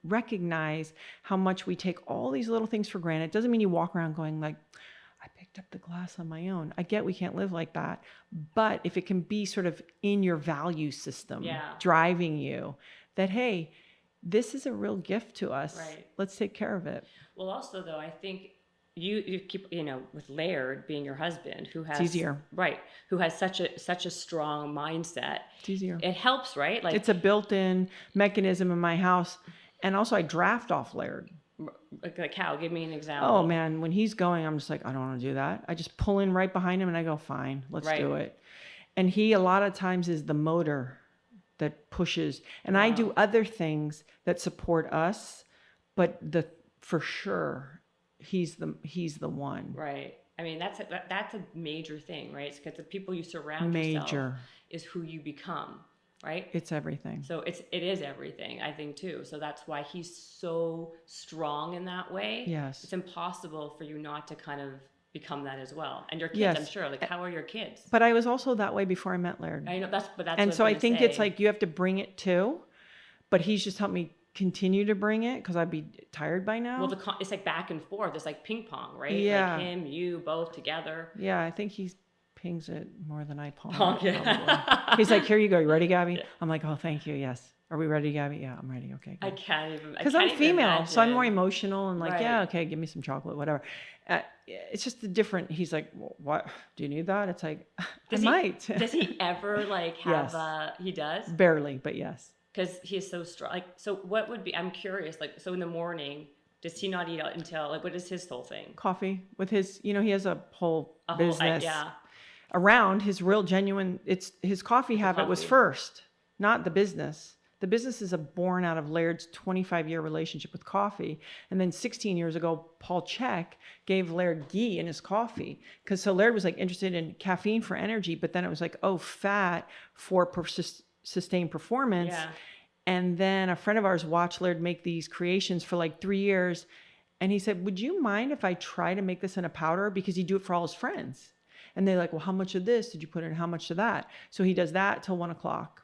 [SPEAKER 3] recognize how much we take all these little things for granted. It doesn't mean you walk around going I picked up the glass on my own. I get we can't live like that. But if it can be sort of in your value system, driving you, that, hey, this is a real gift to us. Right. Let's take care of it.
[SPEAKER 2] Well, also, though, I think you keep, with Laird being your husband, who has...
[SPEAKER 3] It's easier.
[SPEAKER 2] Right. Who has such a strong mindset.
[SPEAKER 3] It's easier.
[SPEAKER 2] It helps, right?
[SPEAKER 3] It's a built-in mechanism in my house. And also I draft off Laird.
[SPEAKER 2] Like how? Give me an example.
[SPEAKER 3] Oh man, when he's going, I'm just like, I don't want to do that. I just pull in right behind him and I go, fine, let's do it. And he a lot of times is the motor that pushes, and I do other things that support us, but for sure he's the one.
[SPEAKER 2] Right. I mean, that's a major thing, right? It's because the people you surround yourself is who you become, right?
[SPEAKER 3] It's everything.
[SPEAKER 2] So it is everything, I think, too. So that's why he's so strong in that way.
[SPEAKER 3] Yes.
[SPEAKER 2] It's impossible for you not to kind of become that as well. And your kids, I'm sure, like, how are your kids?
[SPEAKER 3] But I was also that way before I met Laird.
[SPEAKER 2] I know that's
[SPEAKER 3] and so I think it's like you have to bring it too, but he's just helped me continue to bring it because I'd be tired by now.
[SPEAKER 2] Well, it's like back and forth. It's like ping pong, right?
[SPEAKER 3] Yeah.
[SPEAKER 2] Like him, you, both together.
[SPEAKER 3] Yeah, I think he pings it more than I pong it. He's like, here you go. You ready, Gabby? Yeah. I'm like, oh, thank you. Yes. Are we ready, Gabby? Yeah, I'm ready. Okay. Good.
[SPEAKER 2] I can't even.
[SPEAKER 3] Because I'm female, so I'm more emotional and like, yeah, okay, give me some chocolate, whatever. It's just the different. He's like, well, what? Do you need that? It's like, might.
[SPEAKER 2] Does he ever like have?
[SPEAKER 3] Yes.
[SPEAKER 2] He does.
[SPEAKER 3] Barely, but yes.
[SPEAKER 2] Because he is so strong. Like, so what would be? I'm curious. Like, so in the morning, does he not eat out until like? What is his whole thing?
[SPEAKER 3] Coffee with his. You know, he has a whole business.
[SPEAKER 2] Yeah.
[SPEAKER 3] Around his real genuine. It's his coffee habit was first, not the business. The business is born out of Laird's 25-year relationship with coffee. And then 16 years ago, Paul Chek gave Laird ghee in his coffee. Because so Laird was like interested in caffeine for energy, but then it was like, oh, fat for sustained performance.
[SPEAKER 2] Yeah.
[SPEAKER 3] And then a friend of ours watched Laird make these creations for like 3 years. And he said, would you mind if I try to make this in a powder? Because he'd do it for all his friends. And they're like, well, how much of this did you put in? How much of that? So he does that till 1 o'clock.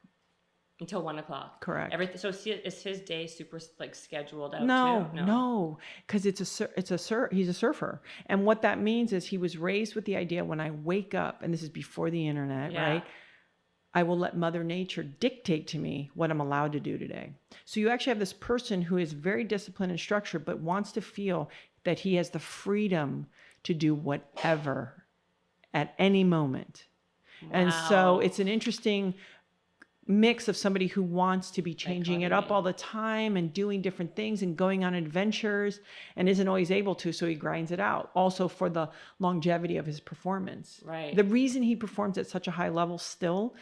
[SPEAKER 2] Until 1 o'clock.
[SPEAKER 3] Correct.
[SPEAKER 2] So is his day super like scheduled out?
[SPEAKER 3] No, because he's a surfer, and what that means is he was raised with the idea when I wake up, and this is before the internet, right? I will let Mother Nature dictate to me what I'm allowed to do today. So you actually have this person who is very disciplined and structured, but wants to feel that he has the freedom to do whatever at any moment. Wow. And so it's an interesting mix of somebody who wants to be changing it up all the time and doing different things and going on adventures and isn't always able to, so he grinds it out also for the longevity of his performance.
[SPEAKER 2] Right.
[SPEAKER 3] The reason he performs at such a high level still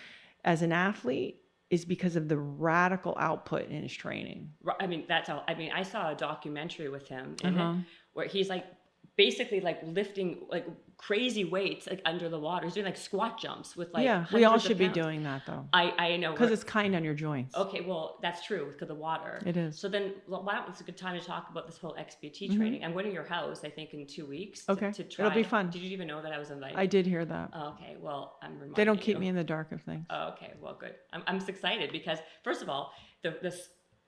[SPEAKER 3] as an athlete is because of the radical output in his training.
[SPEAKER 2] I mean, I saw a documentary with him in it where he's like basically like lifting like crazy weights like under the water. He's doing like squat jumps with like
[SPEAKER 3] we all should be doing that though.
[SPEAKER 2] I know,
[SPEAKER 3] because it's kind on your joints.
[SPEAKER 2] Okay, well that's true because of the water.
[SPEAKER 3] It is.
[SPEAKER 2] So then, why don't it's a good time to talk about this whole XPT training. I'm going to your house I think in 2 weeks.
[SPEAKER 3] Okay,
[SPEAKER 2] to try.
[SPEAKER 3] It'll be fun.
[SPEAKER 2] Did you even know that I was invited?
[SPEAKER 3] I did hear that.
[SPEAKER 2] Oh, okay, well I'm reminding
[SPEAKER 3] They don't keep
[SPEAKER 2] you.
[SPEAKER 3] me in the dark of things.
[SPEAKER 2] Oh, okay, well good. I'm excited because first of all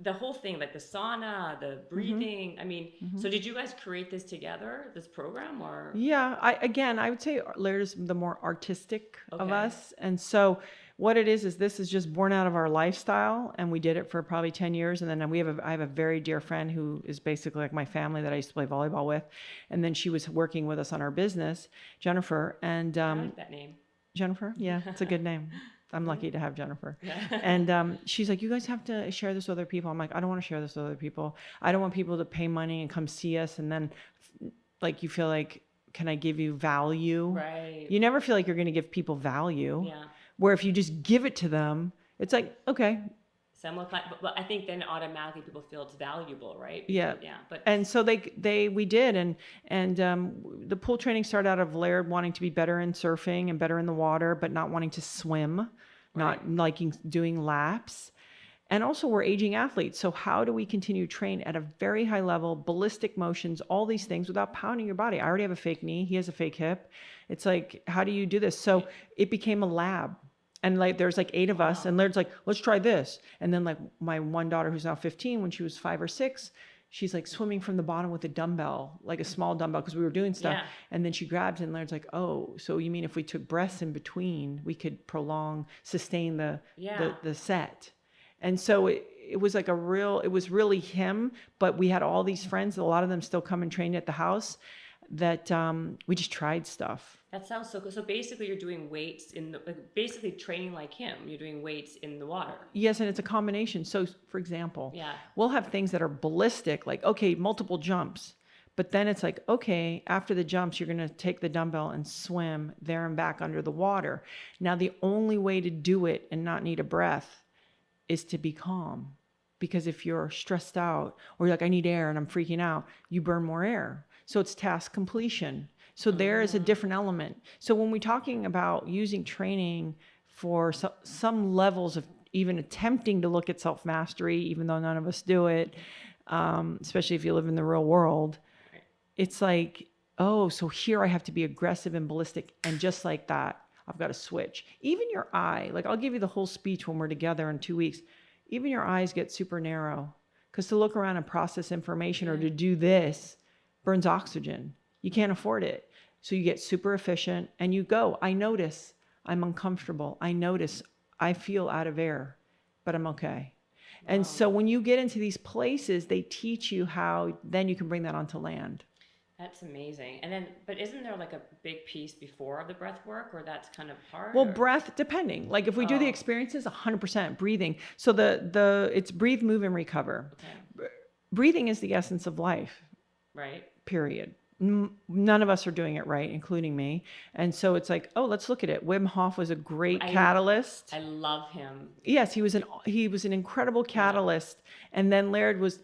[SPEAKER 2] the whole thing, like the sauna, the breathing. I mean, so did you guys create this together, this program, or?
[SPEAKER 3] Yeah, I would say Laird is the more artistic of us. And so what it is this is just born out of our lifestyle. And we did it for probably 10 years. And then I have a very dear friend who is basically like my family that I used to play volleyball with. And then she was working with us on our business, Jennifer. And
[SPEAKER 2] I like that name.
[SPEAKER 3] Jennifer? Yeah, it's a good name. I'm lucky to have Jennifer. And she's like, you guys have to share this with other people. I'm like, I don't want to share this with other people. I don't want people to pay money and come see us. And then like, you feel like, can I give you value?
[SPEAKER 2] Right.
[SPEAKER 3] You never feel like you're going to give people value.
[SPEAKER 2] Yeah.
[SPEAKER 3] Where if you just give it to them, it's like, okay.
[SPEAKER 2] But I think then automatically people feel it's valuable, right?
[SPEAKER 3] Yeah.
[SPEAKER 2] Yeah. But
[SPEAKER 3] and so we did, and the pool training started out of Laird wanting to be better in surfing and better in the water, but not wanting to swim, not liking doing laps. And also we're aging athletes. So how do we continue to train at a very high level, ballistic motions, all these things without pounding your body? I already have a fake knee. He has a fake hip. It's like, how do you do this? So it became a lab. And like, there's like 8 of us and Laird's like, let's try this. And then like my one daughter who's now 15, when she was 5 or 6, she's like swimming from the bottom with a dumbbell, like a small dumbbell, because we were doing stuff. Yeah. And then she grabs it and Laird's like, oh, so you mean if we took breaths in between, we could sustain the set. And so it was like it was really him, but we had all these friends, a lot of them still come and train at the house. that we just tried stuff.
[SPEAKER 2] That sounds so good. So basically you're doing weights basically training like him. You're doing weights in the water.
[SPEAKER 3] Yes, and it's a combination. So for example,
[SPEAKER 2] Yeah.
[SPEAKER 3] we'll have things that are ballistic, like, okay, multiple jumps. But then it's like, okay, after the jumps, you're going to take the dumbbell and swim there and back under the water. Now, the only way to do it and not need a breath is to be calm. Because if you're stressed out or you're like, I need air and I'm freaking out, you burn more air. So it's task completion. So there is a different element. So when we're talking about using training for some levels of even attempting to look at self-mastery, even though none of us do it, especially if you live in the real world, it's like, oh, so here I have to be aggressive and ballistic. And just like that, I've got to switch. Even your eye, like I'll give you the whole speech when we're together in 2 weeks. Even your eyes get super narrow because to look around and process information or to do this burns oxygen. You can't afford it. So you get super efficient and you go, I notice I'm uncomfortable. I notice I feel out of air, but I'm okay. Wow. And so when you get into these places, they teach you how then you can bring that onto land.
[SPEAKER 2] That's amazing. And then, but isn't there like a big piece before the breath work or that's kind of hard?
[SPEAKER 3] Well, breath, depending. Like if we do the experiences, 100% breathing. So it's breathe, move, and recover. Okay. Breathing is the essence of life.
[SPEAKER 2] Right.
[SPEAKER 3] Period. None of us are doing it right, including me. And so it's like, oh, let's look at it. Wim Hof was a great catalyst.
[SPEAKER 2] I love him.
[SPEAKER 3] Yes, he was an incredible catalyst. Yeah. And then Laird was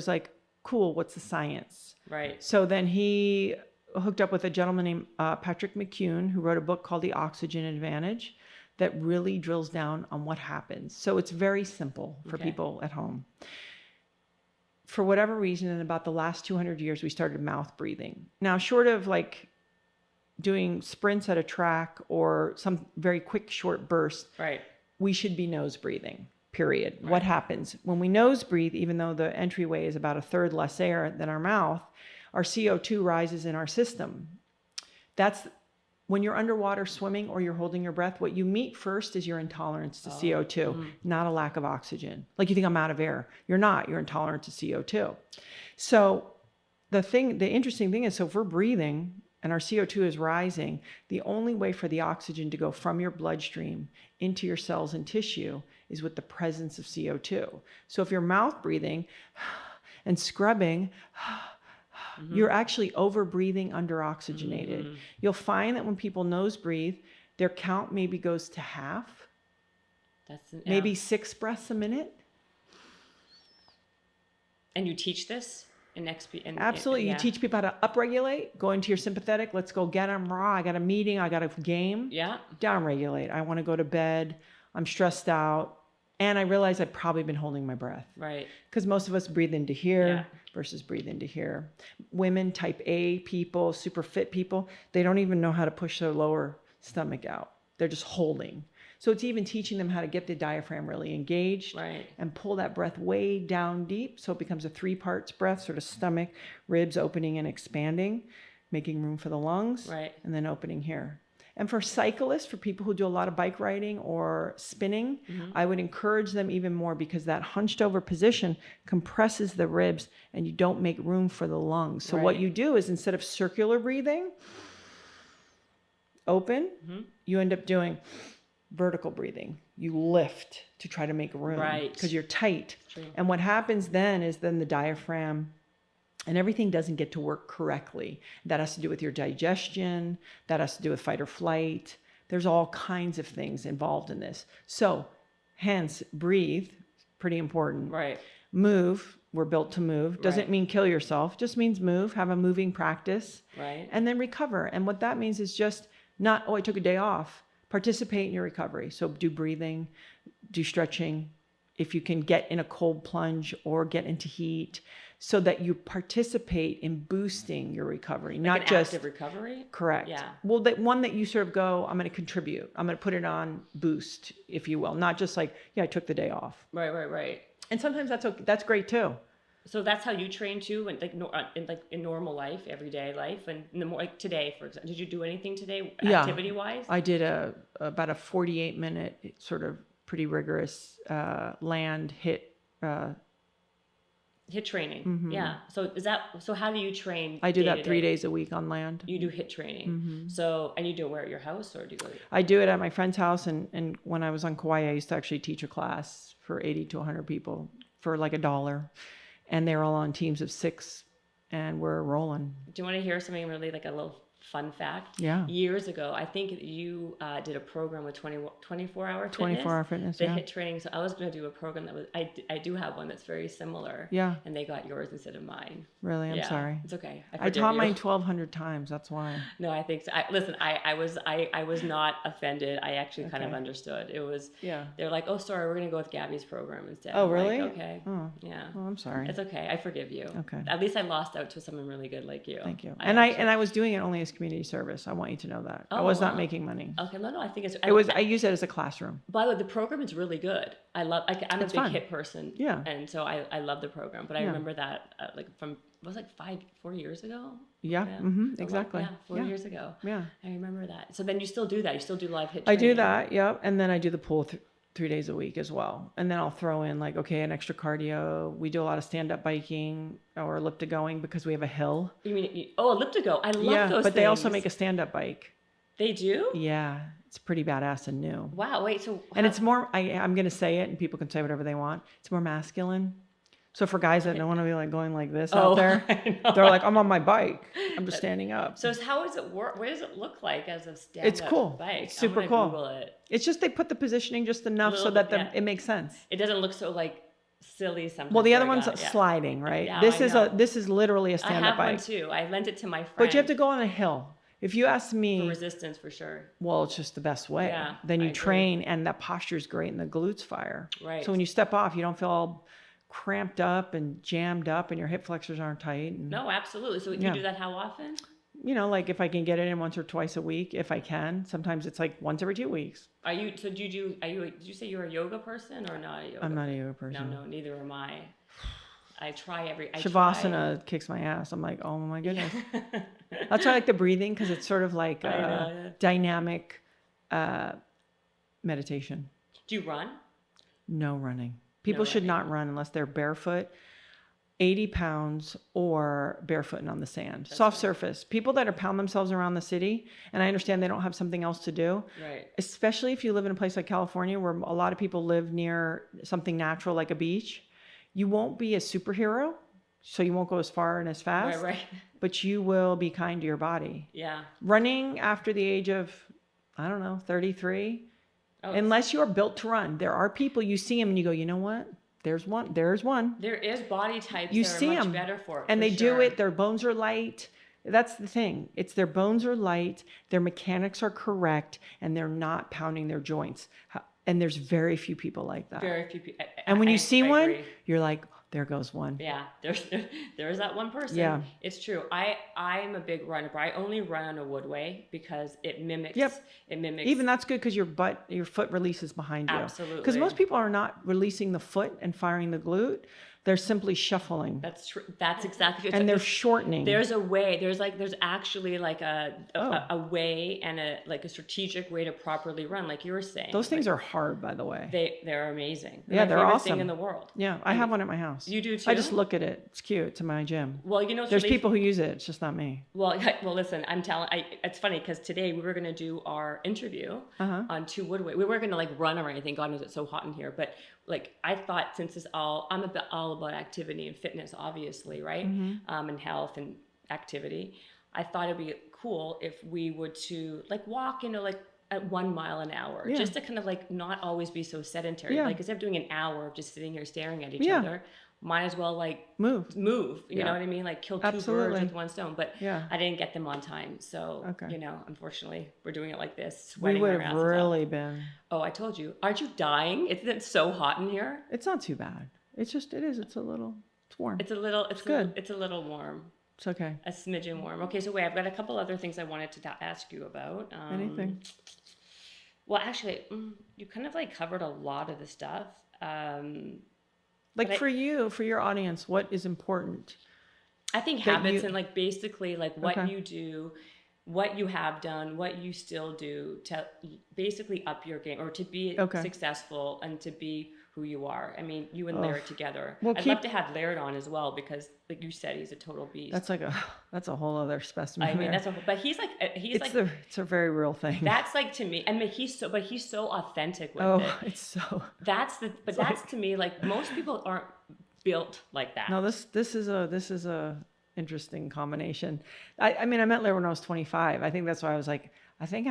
[SPEAKER 3] like, cool, what's the science?
[SPEAKER 2] Right.
[SPEAKER 3] So then he hooked up with a gentleman named Patrick McCune, who wrote a book called The Oxygen Advantage that really drills down on what happens. So it's very simple for people at home. For whatever reason, in about the last 200 years, we started mouth breathing. Now, short of like doing sprints at a track or some very quick, short burst, we should be nose breathing, period. Right. What happens? When we nose breathe, even though the entryway is about a third less air than our mouth, our CO2 rises in our system. That's when you're underwater swimming or you're holding your breath, what you meet first is your intolerance to CO2, not a lack of oxygen. Like you think I'm out of air. You're not. You're intolerant to CO2. So the interesting thing is, so if we're breathing and our CO2 is rising, the only way for the oxygen to go from your bloodstream into your cells and tissue is with the presence of CO2. So if you're mouth breathing and scrubbing, you're actually over breathing, under oxygenated. You'll find that when people nose breathe, their count maybe goes to half. Maybe 6 breaths a minute.
[SPEAKER 2] And you teach this in
[SPEAKER 3] Absolutely. You teach people how to upregulate, go into your sympathetic. Let's go get them raw. I got a meeting. I got a game.
[SPEAKER 2] Yeah.
[SPEAKER 3] Downregulate. I want to go to bed. I'm stressed out. And I realize I've probably been holding my breath.
[SPEAKER 2] Right.
[SPEAKER 3] Because most of us breathe into here versus breathe into here. Women, type A people, super fit people, they don't even know how to push their lower stomach out. They're just holding. So it's even teaching them how to get the diaphragm really engaged and pull that breath way down deep. So it becomes a 3-parts breath, sort of stomach, ribs opening and expanding, making room for the lungs, and then opening here. And for cyclists, for people who do a lot of bike riding or spinning, I would encourage them even more because that hunched over position compresses the ribs and you don't make room for the lungs. So what you do is instead of circular breathing, open, you end up doing vertical breathing. You lift to try to make room because you're tight. And what happens then is then the diaphragm and everything doesn't get to work correctly. That has to do with your digestion. That has to do with fight or flight. There's all kinds of things involved in this. So hence, breathe, pretty important.
[SPEAKER 2] Right.
[SPEAKER 3] Move, we're built to move. Doesn't mean kill yourself, just means move, have a moving practice.
[SPEAKER 2] Right.
[SPEAKER 3] And then recover. And what that means is just not, I took a day off. Participate in your recovery. So do breathing, do stretching. If you can get in a cold plunge or get into heat, so that you participate in boosting your recovery,
[SPEAKER 2] like
[SPEAKER 3] not just
[SPEAKER 2] active recovery.
[SPEAKER 3] Correct.
[SPEAKER 2] Yeah.
[SPEAKER 3] Well, that one that you sort of go, I'm going to contribute. I'm going to put it on boost, if you will, not just like, I took the day off.
[SPEAKER 2] Right.
[SPEAKER 3] And sometimes that's okay. That's great too.
[SPEAKER 2] So that's how you train too, and in normal life, everyday life, and in the like today, for example. Did you do anything today, activity wise?
[SPEAKER 3] I did about a 48-minute sort of pretty rigorous land hit
[SPEAKER 2] HIIT training. Yeah. So how do you train?
[SPEAKER 3] I do
[SPEAKER 2] day
[SPEAKER 3] that
[SPEAKER 2] to
[SPEAKER 3] 3
[SPEAKER 2] day?
[SPEAKER 3] days a week on land.
[SPEAKER 2] You do HIIT training. So, and you do it where at your house, or do you go?
[SPEAKER 3] I do it at my friend's house, and when I was on Kauai, I used to actually teach a class for 80 to 100 people for like $1, and they're all on teams of 6, and we're rolling.
[SPEAKER 2] Do you want to hear something really like a little fun fact?
[SPEAKER 3] Yeah.
[SPEAKER 2] Years ago, I think you did a program with 24-hour fitness.
[SPEAKER 3] 24-hour fitness,
[SPEAKER 2] the
[SPEAKER 3] yeah.
[SPEAKER 2] HIIT training. So I was going to do a program that was, I do have one that's very similar.
[SPEAKER 3] Yeah.
[SPEAKER 2] And they got yours instead of mine.
[SPEAKER 3] Really? I'm sorry.
[SPEAKER 2] It's okay.
[SPEAKER 3] I taught mine 1,200 times. That's why.
[SPEAKER 2] No, I think so. Listen, I was not offended. I actually kind of understood. It was, they're like, oh, sorry, we're going to go with Gabby's program instead.
[SPEAKER 3] Oh,
[SPEAKER 2] I'm
[SPEAKER 3] really?
[SPEAKER 2] like, okay.
[SPEAKER 3] Oh.
[SPEAKER 2] Yeah.
[SPEAKER 3] Oh, I'm sorry.
[SPEAKER 2] It's okay. I forgive you.
[SPEAKER 3] Okay.
[SPEAKER 2] At least I lost out to someone really good like you.
[SPEAKER 3] Thank you. I was doing it only as community service. I want you to know that. I was not making money.
[SPEAKER 2] Okay, no, I think
[SPEAKER 3] I use it as a classroom.
[SPEAKER 2] By the way, the program is really good. I'm a big
[SPEAKER 3] fun.
[SPEAKER 2] HIIT person.
[SPEAKER 3] Yeah.
[SPEAKER 2] And so I love the program. But I remember that it was like 4 years ago.
[SPEAKER 3] Yeah. Mm-hmm. Exactly.
[SPEAKER 2] 4 years ago.
[SPEAKER 3] Yeah.
[SPEAKER 2] I remember that. So then you still do that. You still do live HIIT training.
[SPEAKER 3] I do that. Yep. And then I do the pool 3 days a week as well. And then I'll throw in like, okay, an extra cardio. We do a lot of stand-up biking or elliptigoing because we have a hill.
[SPEAKER 2] You mean, elliptigo. I love those
[SPEAKER 3] but
[SPEAKER 2] things.
[SPEAKER 3] they also make a stand-up bike.
[SPEAKER 2] They do?
[SPEAKER 3] Yeah. It's pretty badass and new.
[SPEAKER 2] Wow. Wait, so.
[SPEAKER 3] And it's more, I'm going to say it and people can say whatever they want. It's more masculine. So for guys that don't want to be like going like this out there, they're like, I'm on my bike. I'm just standing up.
[SPEAKER 2] So how does it work? What does it look like as a stand-up
[SPEAKER 3] It's cool.
[SPEAKER 2] bike?
[SPEAKER 3] It's super cool.
[SPEAKER 2] Google it.
[SPEAKER 3] It's just they put the positioning just enough so that it makes sense.
[SPEAKER 2] It doesn't look so like silly sometimes.
[SPEAKER 3] Well, the other one's sliding, right?
[SPEAKER 2] Yeah,
[SPEAKER 3] this is literally a stand-up bike.
[SPEAKER 2] I have one too. I lent it to my friend.
[SPEAKER 3] But you have to go on a hill. If you ask me,
[SPEAKER 2] for resistance for sure.
[SPEAKER 3] Well, it's just the best way.
[SPEAKER 2] Yeah,
[SPEAKER 3] then you train, and that posture is great, and the glutes fire.
[SPEAKER 2] Right.
[SPEAKER 3] So when you step off, you don't feel all cramped up and jammed up, and your hip flexors aren't tight. And,
[SPEAKER 2] no, absolutely. So you do that how often?
[SPEAKER 3] Like if I can get it in once or twice a week, if I can. Sometimes it's like once every 2 weeks.
[SPEAKER 2] Did you say you're a yoga person or not a yoga?
[SPEAKER 3] I'm not a yoga person.
[SPEAKER 2] No, neither am I.
[SPEAKER 3] Shavasana kicks my ass. I'm like, oh my goodness. That's why I like the breathing, because it's sort of like dynamic meditation.
[SPEAKER 2] Do you run?
[SPEAKER 3] No running. People should not run unless they're barefoot, 80 pounds, or barefooting on the sand. Soft surface. People that are pound themselves around the city, and I understand they don't have something else to do.
[SPEAKER 2] Right.
[SPEAKER 3] Especially if you live in a place like California where a lot of people live near something natural like a beach. You won't be a superhero, so you won't go as far and as fast.
[SPEAKER 2] Right.
[SPEAKER 3] But you will be kind to your body.
[SPEAKER 2] Yeah.
[SPEAKER 3] Running after the age of, 33. Unless you're built to run. There are people, you see them and you go, you know what? There's one. There
[SPEAKER 2] is body types
[SPEAKER 3] you
[SPEAKER 2] that
[SPEAKER 3] see
[SPEAKER 2] are much
[SPEAKER 3] them,
[SPEAKER 2] better for it.
[SPEAKER 3] and
[SPEAKER 2] for
[SPEAKER 3] they
[SPEAKER 2] sure.
[SPEAKER 3] do it. Their bones are light. That's the thing. It's their bones are light. Their mechanics are correct, and they're not pounding their joints. And there's very few people like that.
[SPEAKER 2] Very few people.
[SPEAKER 3] And when you see one,
[SPEAKER 2] agree.
[SPEAKER 3] you're like, there goes one.
[SPEAKER 2] Yeah, there is that one person.
[SPEAKER 3] Yeah.
[SPEAKER 2] It's true. I'm a big runner, but I only run on a woodway because it mimics.
[SPEAKER 3] Yep.
[SPEAKER 2] It mimics.
[SPEAKER 3] Even that's good because your foot releases behind you.
[SPEAKER 2] Absolutely.
[SPEAKER 3] Because most people are not releasing the foot and firing the glute. They're simply shuffling.
[SPEAKER 2] That's true. That's exactly.
[SPEAKER 3] And they're shortening.
[SPEAKER 2] There's a way. There's actually like a way and a strategic way to properly run, like you were saying.
[SPEAKER 3] Those things are hard, by the way.
[SPEAKER 2] They're amazing.
[SPEAKER 3] Yeah, they're awesome.
[SPEAKER 2] Thing in the world.
[SPEAKER 3] Yeah, I have one at my house.
[SPEAKER 2] You do too.
[SPEAKER 3] I just look at it. It's cute. It's in my gym.
[SPEAKER 2] Well,
[SPEAKER 3] there's people who use it. It's just not me.
[SPEAKER 2] Well, listen. It's funny because today we were going to do our interview on 2 Woodway. We weren't going to run or anything. God knows it's so hot in here, but. I thought since it's I'm all about activity and fitness, obviously, right? And health and activity. I thought it'd be cool if we would to walk, at 1 mile an hour, just to kind of not always be so sedentary. Instead of doing an hour of just sitting here staring at each other, might as well move. You know what I mean? Kill 2 birds with 1 stone. But I didn't get them on time, so unfortunately, we're doing it like this.
[SPEAKER 3] We would have really been.
[SPEAKER 2] Oh, I told you. Aren't you dying? Isn't it so hot in here?
[SPEAKER 3] It's not too bad. It's warm.
[SPEAKER 2] It's good. It's a little warm.
[SPEAKER 3] It's okay.
[SPEAKER 2] A smidgen warm. Okay, so wait, I've got a couple other things I wanted to ask you about.
[SPEAKER 3] Anything?
[SPEAKER 2] Well, actually, you kind of covered a lot of the stuff.
[SPEAKER 3] For your audience, what is important?
[SPEAKER 2] I think habits and basically what you do what you have done, what you still do to basically up your game or to be successful and to be who you are. I mean, you and Laird together.
[SPEAKER 3] Well,
[SPEAKER 2] I'd love to have Laird on as well because, like you said, he's a total beast.
[SPEAKER 3] That's a whole other specimen.
[SPEAKER 2] I mean, but
[SPEAKER 3] it's a very real thing.
[SPEAKER 2] That's like, to me. I mean, he's so authentic with it.
[SPEAKER 3] Oh, it's so.
[SPEAKER 2] That's to me, like, most people aren't built like that.
[SPEAKER 3] No, this is a interesting combination. I mean, I met Laird when I was 25. I think that's why I was like, I think I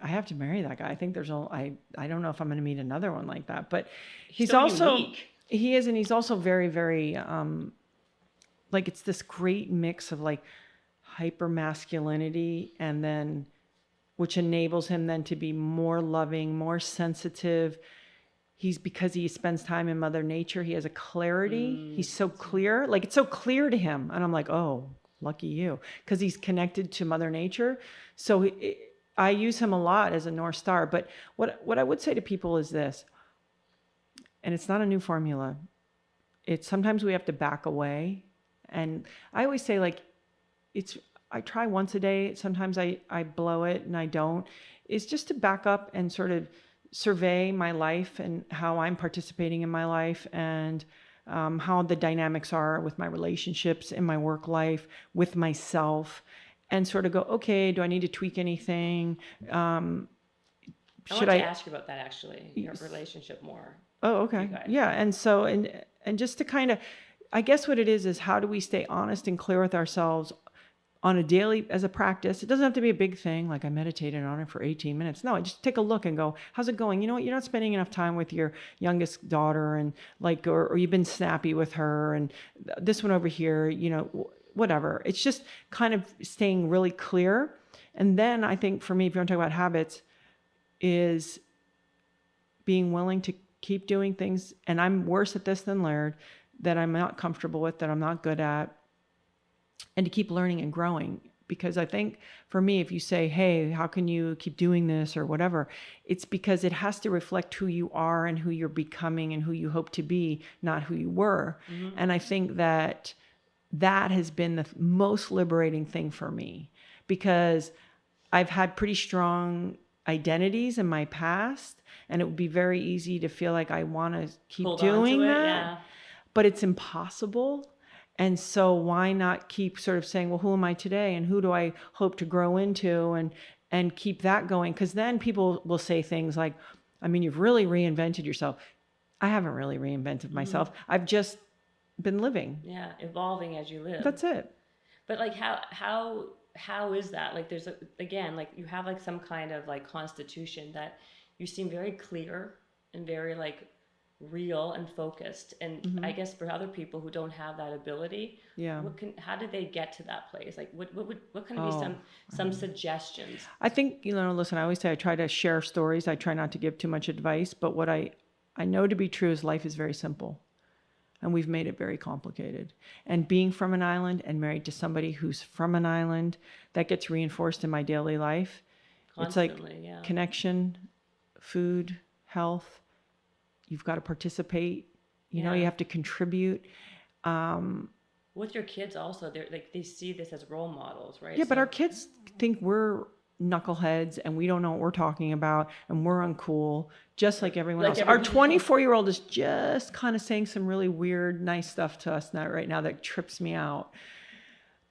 [SPEAKER 3] have to marry that guy. I think I don't know if I'm going to meet another one like that, but he's
[SPEAKER 2] so
[SPEAKER 3] also
[SPEAKER 2] unique.
[SPEAKER 3] He is, and he's also very, very, like, it's this great mix of like hyper masculinity and then, which enables him then to be more loving, more sensitive. Because he spends time in Mother Nature, he has a clarity. He's so clear, like it's so clear to him. And I'm like, oh, lucky you, because he's connected to Mother Nature. So I use him a lot as a North Star. But what I would say to people is this, and it's not a new formula. It's sometimes we have to back away. And I always say, like, I try once a day. Sometimes I blow it and I don't. It's just to back up and sort of survey my life and how I'm participating in my life and how the dynamics are with my relationships in my work life, with myself, and sort of go, okay, do I need to tweak anything?
[SPEAKER 2] I want to ask you about that, actually, your relationship more.
[SPEAKER 3] Oh, okay. Yeah. And so, and just to kind of, I guess what it is how do we stay honest and clear with ourselves on a daily, as a practice? It doesn't have to be a big thing, like I meditated on it for 18 minutes. No, I just take a look and go, how's it going? You know what? You're not spending enough time with your youngest daughter, and like, or you've been snappy with her, and this one over here, you know, whatever. It's just kind of staying really clear. And then I think for me, if you want to talk about habits, is being willing to keep doing things. And I'm worse at this than Laird, that I'm not comfortable with, that I'm not good at, and to keep learning and growing. Because I think for me, if you say, hey, how can you keep doing this or whatever, it's because it has to reflect who you are and who you're becoming and who you hope to be, not who you were. Mm-hmm. And I think that has been the most liberating thing for me, because I've had pretty strong identities in my past, and it would be very easy to feel like I want to keep doing that, yeah. But it's impossible. And so why not keep sort of saying, well, who am I today? And who do I hope to grow into? And keep that going. Because then people will say things like, I mean, you've really reinvented yourself. I haven't really reinvented myself. I've just been living.
[SPEAKER 2] Yeah, evolving as you live.
[SPEAKER 3] That's it.
[SPEAKER 2] But like, how is that? Like, there's again, like, you have like some kind of like constitution that you seem very clear and very like real and focused. And I guess for other people who don't have that ability, how did they get to that place? Like, what can be some suggestions? I
[SPEAKER 3] think, listen, I always say I try to share stories. I try not to give too much advice, but what I know to be true is life is very simple. And we've made it very complicated. And being from an island and married to somebody who's from an island, that gets reinforced in my daily life. Constantly, it's like connection, food, health. You've got to participate. You know, you have to contribute.
[SPEAKER 2] With your kids also, they see this as role models, right?
[SPEAKER 3] Yeah, but our kids think we're knuckleheads and we don't know what we're talking about and we're uncool, just like everyone else. Our 24-year-old is just kind of saying some really weird, nice stuff to us right now that trips me out.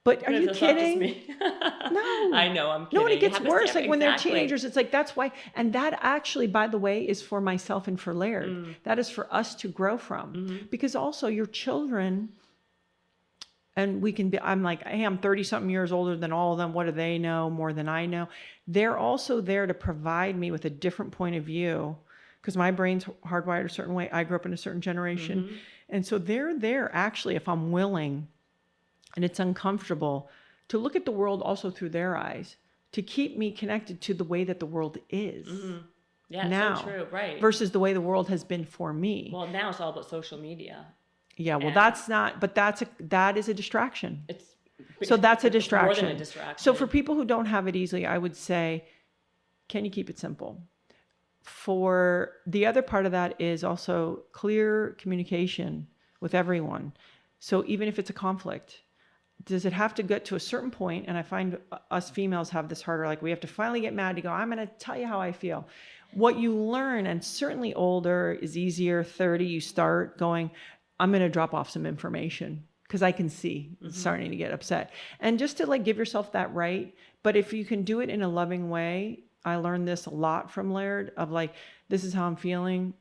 [SPEAKER 3] But are you kidding? No.
[SPEAKER 2] I know, I'm kidding.
[SPEAKER 3] No, and it gets worse. Like when they're teenagers, it's like, that's why. And that actually, by the way, is for myself and for Laird. That is for us to grow from. Because also your children, and I'm like, hey, I'm 30 something years older than all of them. What do they know more than I know? They're also there to provide me with a different point of view, because my brain's hardwired a certain way. I grew up in a certain generation. And so they're there actually, if I'm willing, and it's uncomfortable, to look at the world also through their eyes, to keep me connected to the way that the world is.
[SPEAKER 2] Yeah,
[SPEAKER 3] now,
[SPEAKER 2] so true, right.
[SPEAKER 3] Versus the way the world has been for me.
[SPEAKER 2] Well, now it's all about social media.
[SPEAKER 3] Yeah, well, that's not, but that is a distraction. So that's a distraction.
[SPEAKER 2] More than a distraction.
[SPEAKER 3] So for people who don't have it easily, I would say, can you keep it simple? For the other part of that is also clear communication with everyone. So even if it's a conflict, does it have to get to a certain point? And I find us females have this harder, like we have to finally get mad to go, I'm going to tell you how I feel. What you learn, and certainly older is easier, 30, you start going, I'm going to drop off some information because I can see it's starting to get upset. And just to like give yourself that right. But if you can do it in a loving way, I learned this a lot from Laird of like, this is how I'm feeling.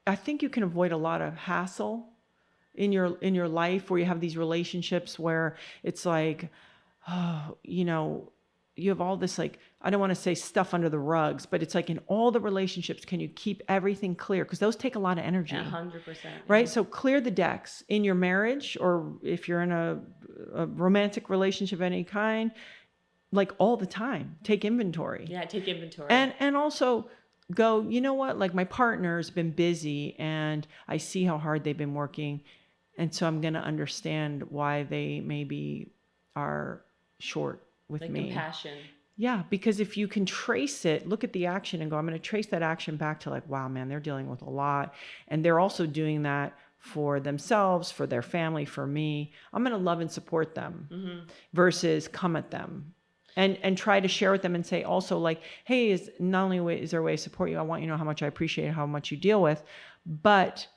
[SPEAKER 3] I think you can avoid a lot of hassle in your life where you have these relationships where it's like, oh, you know, you have all this, like, I don't want to say stuff under the rugs, but it's like in all the relationships, can you keep everything clear? Because those take a lot of energy.
[SPEAKER 2] 100%.
[SPEAKER 3] Right? So clear the decks in your marriage, or if you're in a romantic relationship of any kind, like all the time, take inventory.
[SPEAKER 2] Yeah, take inventory.
[SPEAKER 3] And also go, you know what, like my partner's been busy and I see how hard they've been working. And so I'm going to understand why they maybe are short with
[SPEAKER 2] like
[SPEAKER 3] me.
[SPEAKER 2] Compassion.
[SPEAKER 3] Yeah, because if you can trace it, look at the action and go, I'm going to trace that action back to like, wow, man, they're dealing with a lot. And they're also doing that for themselves, for their family, for me. I'm going to love and support them versus come at them. And try to share with them and say also like, hey, is not only is there a way to support you, I want you to know how much I appreciate how much you deal with, but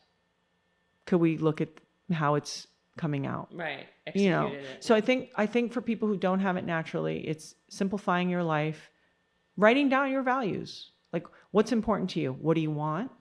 [SPEAKER 3] could we look at how it's coming out?
[SPEAKER 2] Right.
[SPEAKER 3] You know,
[SPEAKER 2] It.
[SPEAKER 3] so I think for people who don't have it naturally, it's simplifying your life, writing down your values, like what's important to you, what do you want,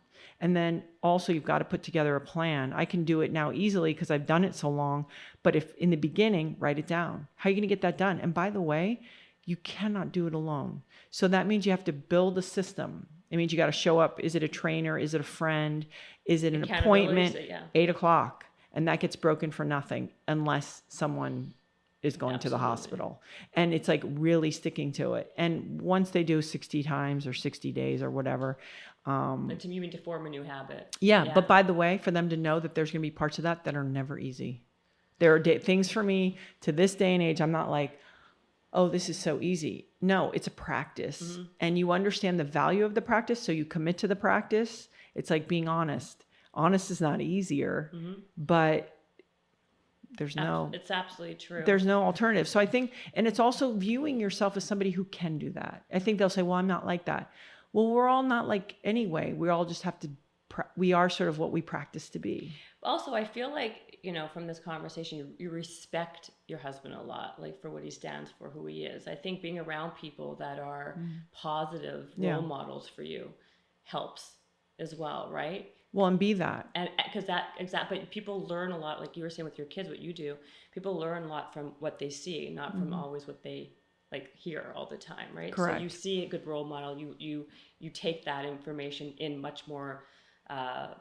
[SPEAKER 3] and then also you've got to put together a plan. I can do it now easily because I've done it so long, but if in the beginning, write it down. How are you going to get that done? And by the way, you cannot do it alone. So that means you have to build a system. It means you got to show up. Is it a trainer? Is it a friend? Is it an appointment? 8:00. And that gets broken for nothing unless someone is going to the hospital. And it's like really sticking to it. And once they do 60 times or 60 days or whatever.
[SPEAKER 2] And to mean to form a new habit.
[SPEAKER 3] Yeah. But by the way, for them to know that there's going to be parts of that are never easy. There are things for me to this day and age, I'm not like, oh, this is so easy. No, it's a practice. And you understand the value of the practice. So you commit to the practice. It's like being honest. Honest is not easier, but it's
[SPEAKER 2] absolutely true.
[SPEAKER 3] There's no alternative. So I think, and it's also viewing yourself as somebody who can do that. I think they'll say, well, I'm not like that. Well, we're all not like anyway. We all just have to, we are sort of what we practice to be.
[SPEAKER 2] Also, I feel like, you know, from this conversation, you respect your husband a lot, like for what he stands for, who he is. I think being around people that are positive role models for you helps as well, right?
[SPEAKER 3] Well, and be that.
[SPEAKER 2] And because but people learn a lot, like you were saying with your kids, what you do, people learn a lot from what they see, not from always what they like hear all the time, right?
[SPEAKER 3] Correct.
[SPEAKER 2] So you see a good role model, you take that information in much more, I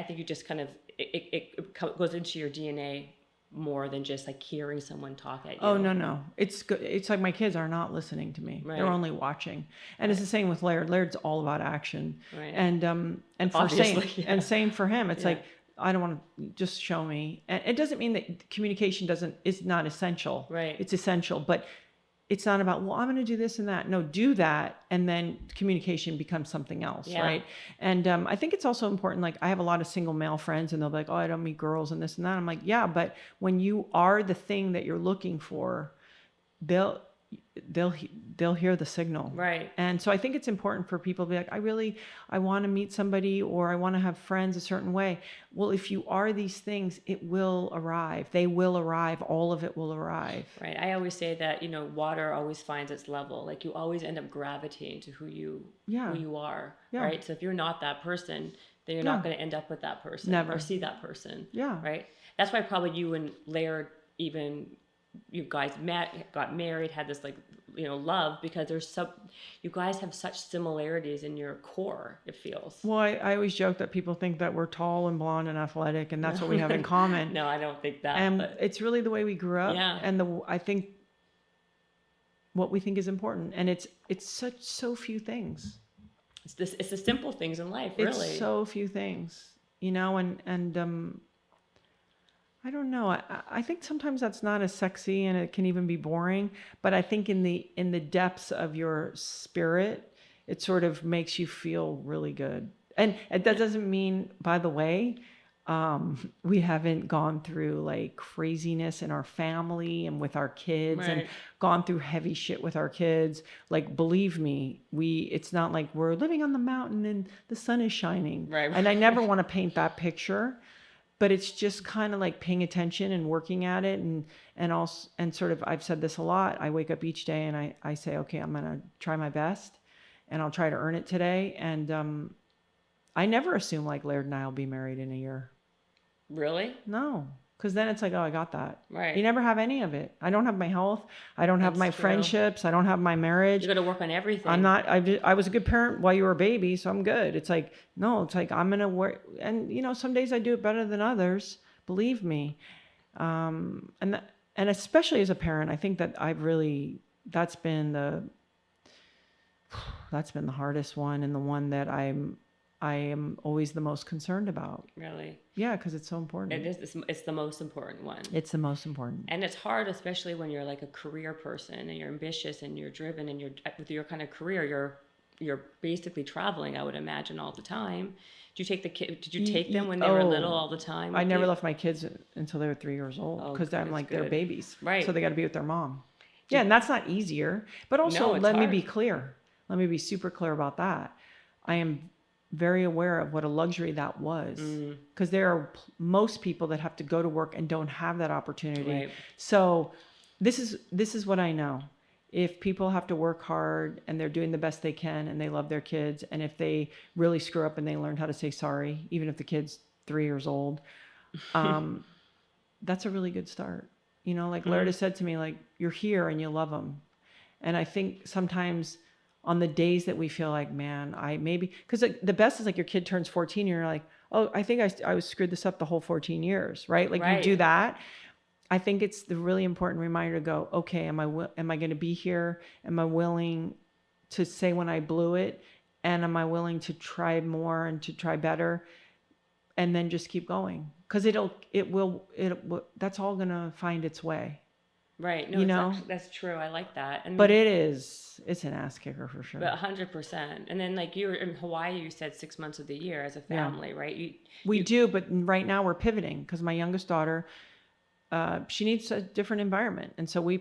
[SPEAKER 2] think you just kind of, it goes into your DNA more than just like hearing someone talk at you.
[SPEAKER 3] Oh, no. It's good. It's like my kids are not listening to me. Right. They're only watching. And it's the same with Laird. Laird's all about action. Right. And for same for him. It's like, I don't want to just show me. And it doesn't mean that communication is not essential.
[SPEAKER 2] Right.
[SPEAKER 3] It's essential, but it's not about, well, I'm going to do this and that. No, do that. And then communication becomes something else. Yeah. Right. And I think it's also important. Like I have a lot of single male friends and they'll be like, oh, I don't meet girls and this and that. I'm like, yeah, but when you are the thing that you're looking for, they'll hear the signal.
[SPEAKER 2] Right.
[SPEAKER 3] And so I think it's important for people to be like, I want to meet somebody or I want to have friends a certain way. Well, if you are these things, it will arrive. They will arrive. All of it will arrive.
[SPEAKER 2] Right. I always say that, you know, water always finds its level. Like you always end up gravitating to who you are. Yeah. Right. So if you're not that person, then you're not going to end up with that person.
[SPEAKER 3] Never.
[SPEAKER 2] Or see that person.
[SPEAKER 3] Yeah.
[SPEAKER 2] Right. That's why probably you and Laird you guys got married, had this like, you know, love, because you guys have such similarities in your core, it feels.
[SPEAKER 3] Well, I always joke that people think that we're tall and blonde and athletic and that's what we have in common.
[SPEAKER 2] No, I don't think that.
[SPEAKER 3] And it's really the way we grew up.
[SPEAKER 2] Yeah.
[SPEAKER 3] And I think what we think is important. And it's so few things.
[SPEAKER 2] It's the simple things in life, really. It's
[SPEAKER 3] so few things, you know, and I don't know. I think sometimes that's not as sexy and it can even be boring, but I think in the depths of your spirit, it sort of makes you feel really good. And that doesn't mean, by the way, We haven't gone through like craziness in our family and with our kids and
[SPEAKER 2] Right.
[SPEAKER 3] gone through heavy shit with our kids. Like, believe me, it's not like we're living on the mountain and the sun is shining.
[SPEAKER 2] Right.
[SPEAKER 3] And I never want to paint that picture, but it's just kind of like paying attention and working at it. And also, and sort of, I've said this a lot. I wake up each day and I say, okay, I'm going to try my best and I'll try to earn it today. And, I never assume like Laird and I will be married in a year.
[SPEAKER 2] Really?
[SPEAKER 3] No, because then it's like, oh, I got that.
[SPEAKER 2] Right.
[SPEAKER 3] You never have any of it. I don't have my health. I don't have
[SPEAKER 2] That's
[SPEAKER 3] my
[SPEAKER 2] true.
[SPEAKER 3] friendships. I don't have my marriage.
[SPEAKER 2] You got to work on everything.
[SPEAKER 3] I'm not, I was a good parent while you were a baby, so I'm good. It's like, no, it's like, I'm going to work. And, you know, some days I do it better than others, believe me. And especially as a parent, I think that that's been the hardest one and the one that I am always the most concerned about.
[SPEAKER 2] Really?
[SPEAKER 3] Yeah, because it's so important.
[SPEAKER 2] It is. It's the most important one.
[SPEAKER 3] It's the most important.
[SPEAKER 2] And it's hard, especially when you're like a career person and you're ambitious and you're driven and with your kind of career, you're basically traveling, I would imagine, all the time. Did you take them when they were little all the time?
[SPEAKER 3] I never left my kids until they were 3 years old because I'm like, they're babies.
[SPEAKER 2] Right.
[SPEAKER 3] So they got to be with their mom. Yeah, and that's not easier. But also, let me be clear. Let me be super clear about that. I am very aware of what a luxury that was because there are most people that have to go to work and don't have that opportunity.
[SPEAKER 2] Right.
[SPEAKER 3] So this is what I know. If people have to work hard and they're doing the best they can and they love their kids, and if they really screw up and they learn how to say sorry, even if the kid's 3 years old, that's a really good start. You know, like Lerda said to me, like, you're here and you love them. And I think sometimes on the days that we feel like, man, because the best is like your kid turns 14 and you're like, oh, I think I was screwed this up the whole 14 years, right? Like you do that. I think it's the really important reminder to go, okay, am I going to be here? Am I willing to say when I blew it? And am I willing to try more and to try better? And then just keep going. Because it will, that's all going to find its way.
[SPEAKER 2] Right. No, that's true. I like that.
[SPEAKER 3] But it's an ass kicker for sure.
[SPEAKER 2] But 100%. And then like you were in Hawaii, you said 6 months of the year as a family, right?
[SPEAKER 3] We do, but right now we're pivoting because my youngest daughter, she needs a different environment. And so we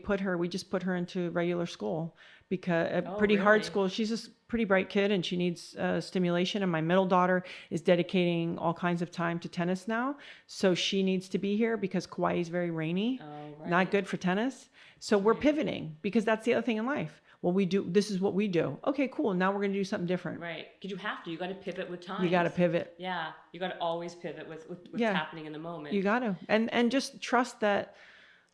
[SPEAKER 3] just put her into regular school because hard school. She's a pretty bright kid and she needs stimulation. And my middle daughter is dedicating all kinds of time to tennis now. So she needs to be here because Kauai is very rainy, not good for tennis. So we're pivoting because that's the other thing in life. Well, this is what we do. Okay, cool. Now we're going to do something different.
[SPEAKER 2] Right. Because you have to. You got to pivot with time.
[SPEAKER 3] You got to pivot.
[SPEAKER 2] Yeah. You got to always pivot with what's happening in the moment.
[SPEAKER 3] You got to. And just trust that,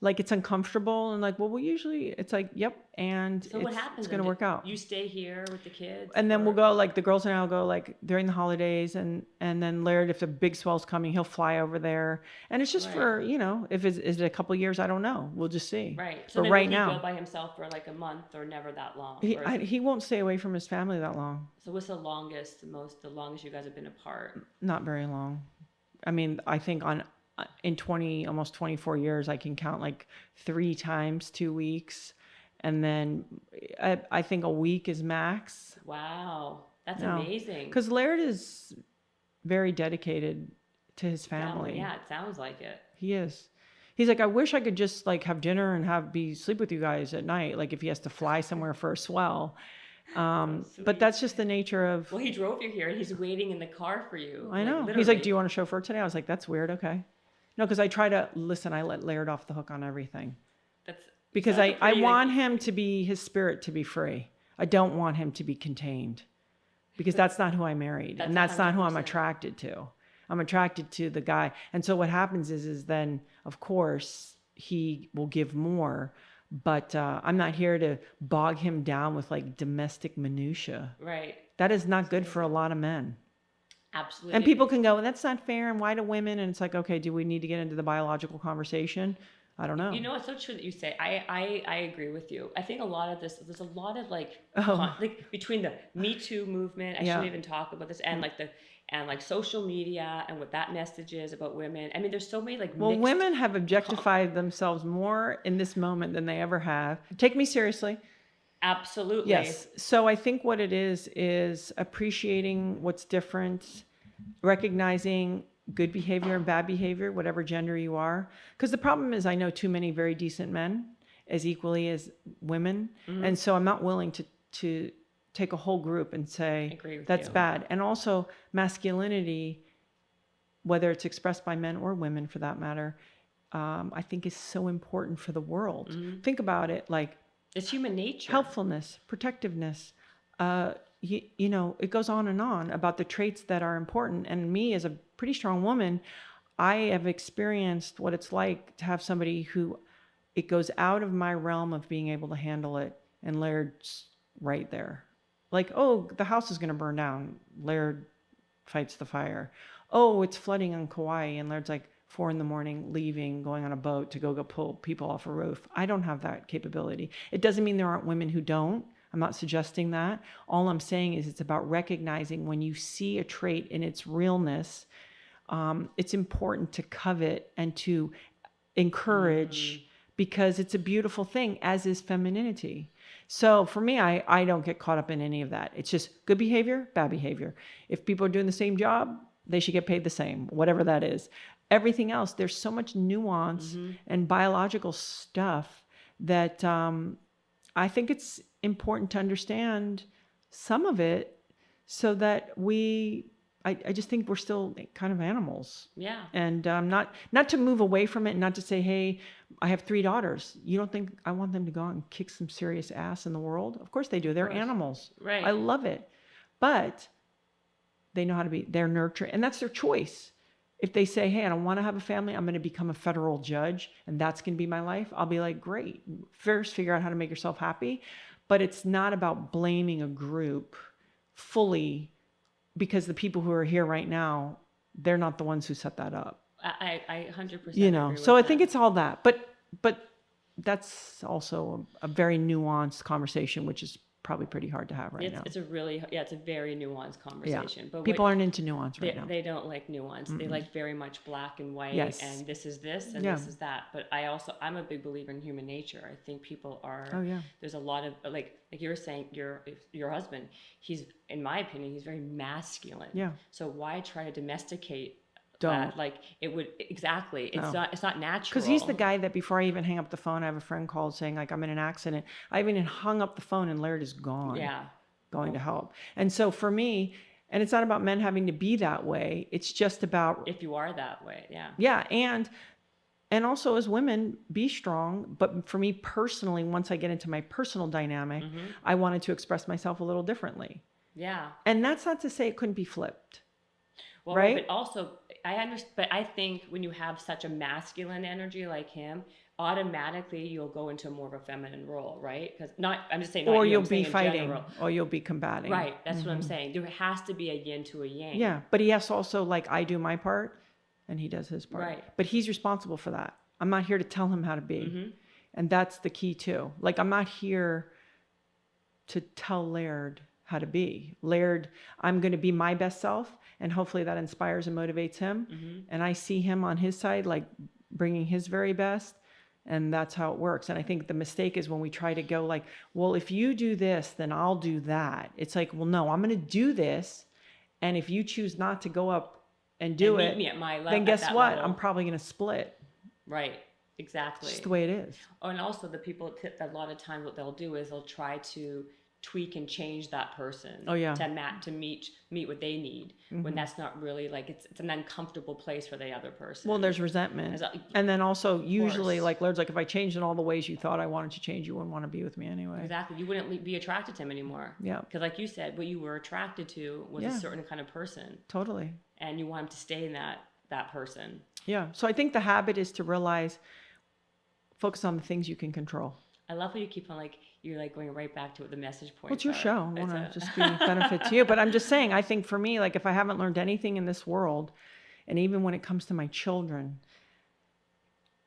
[SPEAKER 3] like, it's uncomfortable and like, well, usually it's like, yep. And
[SPEAKER 2] so what happens?
[SPEAKER 3] It's going to work out.
[SPEAKER 2] You stay here with the kids?
[SPEAKER 3] And then we'll go, like, the girls and I will go, like, during the holidays. And then Laird, if the big swell's coming, he'll fly over there. And it's just for, you know, is it a couple of years? I don't know. We'll just see.
[SPEAKER 2] Right.
[SPEAKER 3] So
[SPEAKER 2] but
[SPEAKER 3] right
[SPEAKER 2] will he
[SPEAKER 3] now,
[SPEAKER 2] go by himself for like a month or never that long?
[SPEAKER 3] He won't stay away from his family that long.
[SPEAKER 2] So what's the longest you guys have been apart?
[SPEAKER 3] Not very long. I mean, I think in almost 24 years, I can count like 3 times 2 weeks. And then I think a week is max.
[SPEAKER 2] Wow. That's amazing.
[SPEAKER 3] Because Laird is very dedicated to his family.
[SPEAKER 2] Yeah, it sounds like it.
[SPEAKER 3] He is. He's like, I wish I could just like have dinner and sleep with you guys at night. Like if he has to fly somewhere for a swell. But that's just the nature of.
[SPEAKER 2] Well, he drove you here and he's waiting in the car for you.
[SPEAKER 3] I know. He's like, do you want a chauffeur today? I was like, that's weird. Okay. No, because I try to listen. I let Laird off the hook on everything. Because I want him to be, his spirit to be free. I don't want him to be contained. Because that's not who I married. And that's 100%. Not who I'm attracted to. I'm attracted to the guy. And so what happens is then, of course, he will give more. But I'm not here to bog him down with like domestic minutia.
[SPEAKER 2] Right.
[SPEAKER 3] That is not good for a lot of men.
[SPEAKER 2] Absolutely.
[SPEAKER 3] And people can go, well, that's not fair. And why do women? And it's like, okay, do we need to get into the biological conversation? I don't know.
[SPEAKER 2] You know, it's so true that you say. I agree with you. I think a lot of this, there's a lot of like between the Me Too movement. I shouldn't even talk about this, and like social media and what that message is about women. I mean, there's so many like.
[SPEAKER 3] Well, women have objectified themselves more in this moment than they ever have. Take me seriously.
[SPEAKER 2] Absolutely.
[SPEAKER 3] Yes. So I think what it is appreciating what's different, recognizing good behavior and bad behavior, whatever gender you are. Because the problem is I know too many very decent men as equally as women. And so I'm not willing to take a whole group and say that's bad. And also masculinity, whether it's expressed by men or women for that matter, I think is so important for the world. Think about it, like
[SPEAKER 2] it's human nature.
[SPEAKER 3] Helpfulness, protectiveness, you know, it goes on and on about the traits that are important. And me as a pretty strong woman, I have experienced what it's like to have somebody who it goes out of my realm of being able to handle it. And Laird's right there. Like, oh, the house is going to burn down. Laird fights the fire. Oh, it's flooding on Kauai. And Laird's like 4 a.m, leaving, going on a boat to go pull people off a roof. I don't have that capability. It doesn't mean there aren't women who don't. I'm not suggesting that. All I'm saying is it's about recognizing when you see a trait in its realness, it's important to covet and to encourage because it's a beautiful thing, as is femininity. So for me, I don't get caught up in any of that. It's just good behavior, bad behavior. If people are doing the same job, they should get paid the same, whatever that is. Everything else, there's so much nuance and biological stuff that I think it's important to understand some of it so that I just think we're still kind of animals.
[SPEAKER 2] Yeah.
[SPEAKER 3] And not to move away from it, and not to say, hey, I have 3 daughters. You don't think I want them to go out and kick some serious ass in the world? Of course they do. They're animals.
[SPEAKER 2] Right.
[SPEAKER 3] I love it. But they know how to be, they're nurturing, and that's their choice. If they say, hey, I don't want to have a family, I'm going to become a federal judge, and that's going to be my life, I'll be like, great. First, figure out how to make yourself happy. But it's not about blaming a group fully, because the people who are here right now, they're not the ones who set that up.
[SPEAKER 2] I 100%
[SPEAKER 3] you know,
[SPEAKER 2] agree with
[SPEAKER 3] so I
[SPEAKER 2] that.
[SPEAKER 3] think it's all that. But that's also a very nuanced conversation, which is probably pretty hard to have right now.
[SPEAKER 2] It's a very nuanced conversation.
[SPEAKER 3] Yeah.
[SPEAKER 2] But
[SPEAKER 3] people aren't into nuance right now.
[SPEAKER 2] They don't like nuance. They like very much black and white,
[SPEAKER 3] Yes.
[SPEAKER 2] and this is this and this is that. But I'm a big believer in human nature. I think people are.
[SPEAKER 3] Oh yeah.
[SPEAKER 2] There's a lot of like you're saying, your husband. He's, in my opinion, he's very masculine.
[SPEAKER 3] Yeah.
[SPEAKER 2] So why try to domesticate?
[SPEAKER 3] Don't.
[SPEAKER 2] That? Like it would exactly. It's not natural.
[SPEAKER 3] Because he's the guy that before I even hang up the phone, I have a friend called saying like I'm in an accident. I even hung up the phone and Laird is gone.
[SPEAKER 2] Yeah.
[SPEAKER 3] Going to help. And so for me, and it's not about men having to be that way. It's just about
[SPEAKER 2] if you are that way. Yeah.
[SPEAKER 3] Yeah, and also as women, be strong. But for me personally, once I get into my personal dynamic, I wanted to express myself a little differently.
[SPEAKER 2] Yeah.
[SPEAKER 3] And that's not to say it couldn't be flipped.
[SPEAKER 2] Well,
[SPEAKER 3] right?
[SPEAKER 2] But also, I understand. But I think when you have such a masculine energy like him, automatically you'll go into more of a feminine role, right? Because I'm just saying.
[SPEAKER 3] Or you'll be fighting, or you'll be combating.
[SPEAKER 2] Right. That's what I'm saying. There has to be a yin to a yang.
[SPEAKER 3] Yeah, but he has to also like I do my part, and he does his part.
[SPEAKER 2] Right.
[SPEAKER 3] But he's responsible for that. I'm not here to tell him how to be, and that's the key too. Like I'm not here to tell Laird how to be. Laird, I'm going to be my best self, and hopefully that inspires and motivates him. And I see him on his side, like bringing his very best, and that's how it works. And I think the mistake is when we try to go like, well, if you do this, then I'll do that. It's like, well, no, I'm going to do this, and if you choose not to go up and do it,
[SPEAKER 2] meet me at my level,
[SPEAKER 3] then guess what?
[SPEAKER 2] level.
[SPEAKER 3] I'm probably going to split.
[SPEAKER 2] Right. Exactly.
[SPEAKER 3] It's just the way it is.
[SPEAKER 2] Oh, and also the people, a lot of times what they'll do is they'll try to tweak and change that person to meet what they need, when that's not really like it's an uncomfortable place for the other person.
[SPEAKER 3] Well, there's resentment. And then also usually like Laird's like, if I changed in all the ways you thought I wanted to change, you wouldn't want to be with me anyway.
[SPEAKER 2] Exactly. You wouldn't be attracted to him anymore.
[SPEAKER 3] Yeah.
[SPEAKER 2] Because like you said, what you were attracted to was a certain kind of person.
[SPEAKER 3] Totally.
[SPEAKER 2] And you want him to stay in that person.
[SPEAKER 3] Yeah. So I think the habit is to realize, focus on the things you can control.
[SPEAKER 2] I love how you keep on you're going right back to what the message point.
[SPEAKER 3] Well, it's your show. I want to just be a benefit to you. But I'm just saying, I think for me, like if I haven't learned anything in this world, and even when it comes to my children,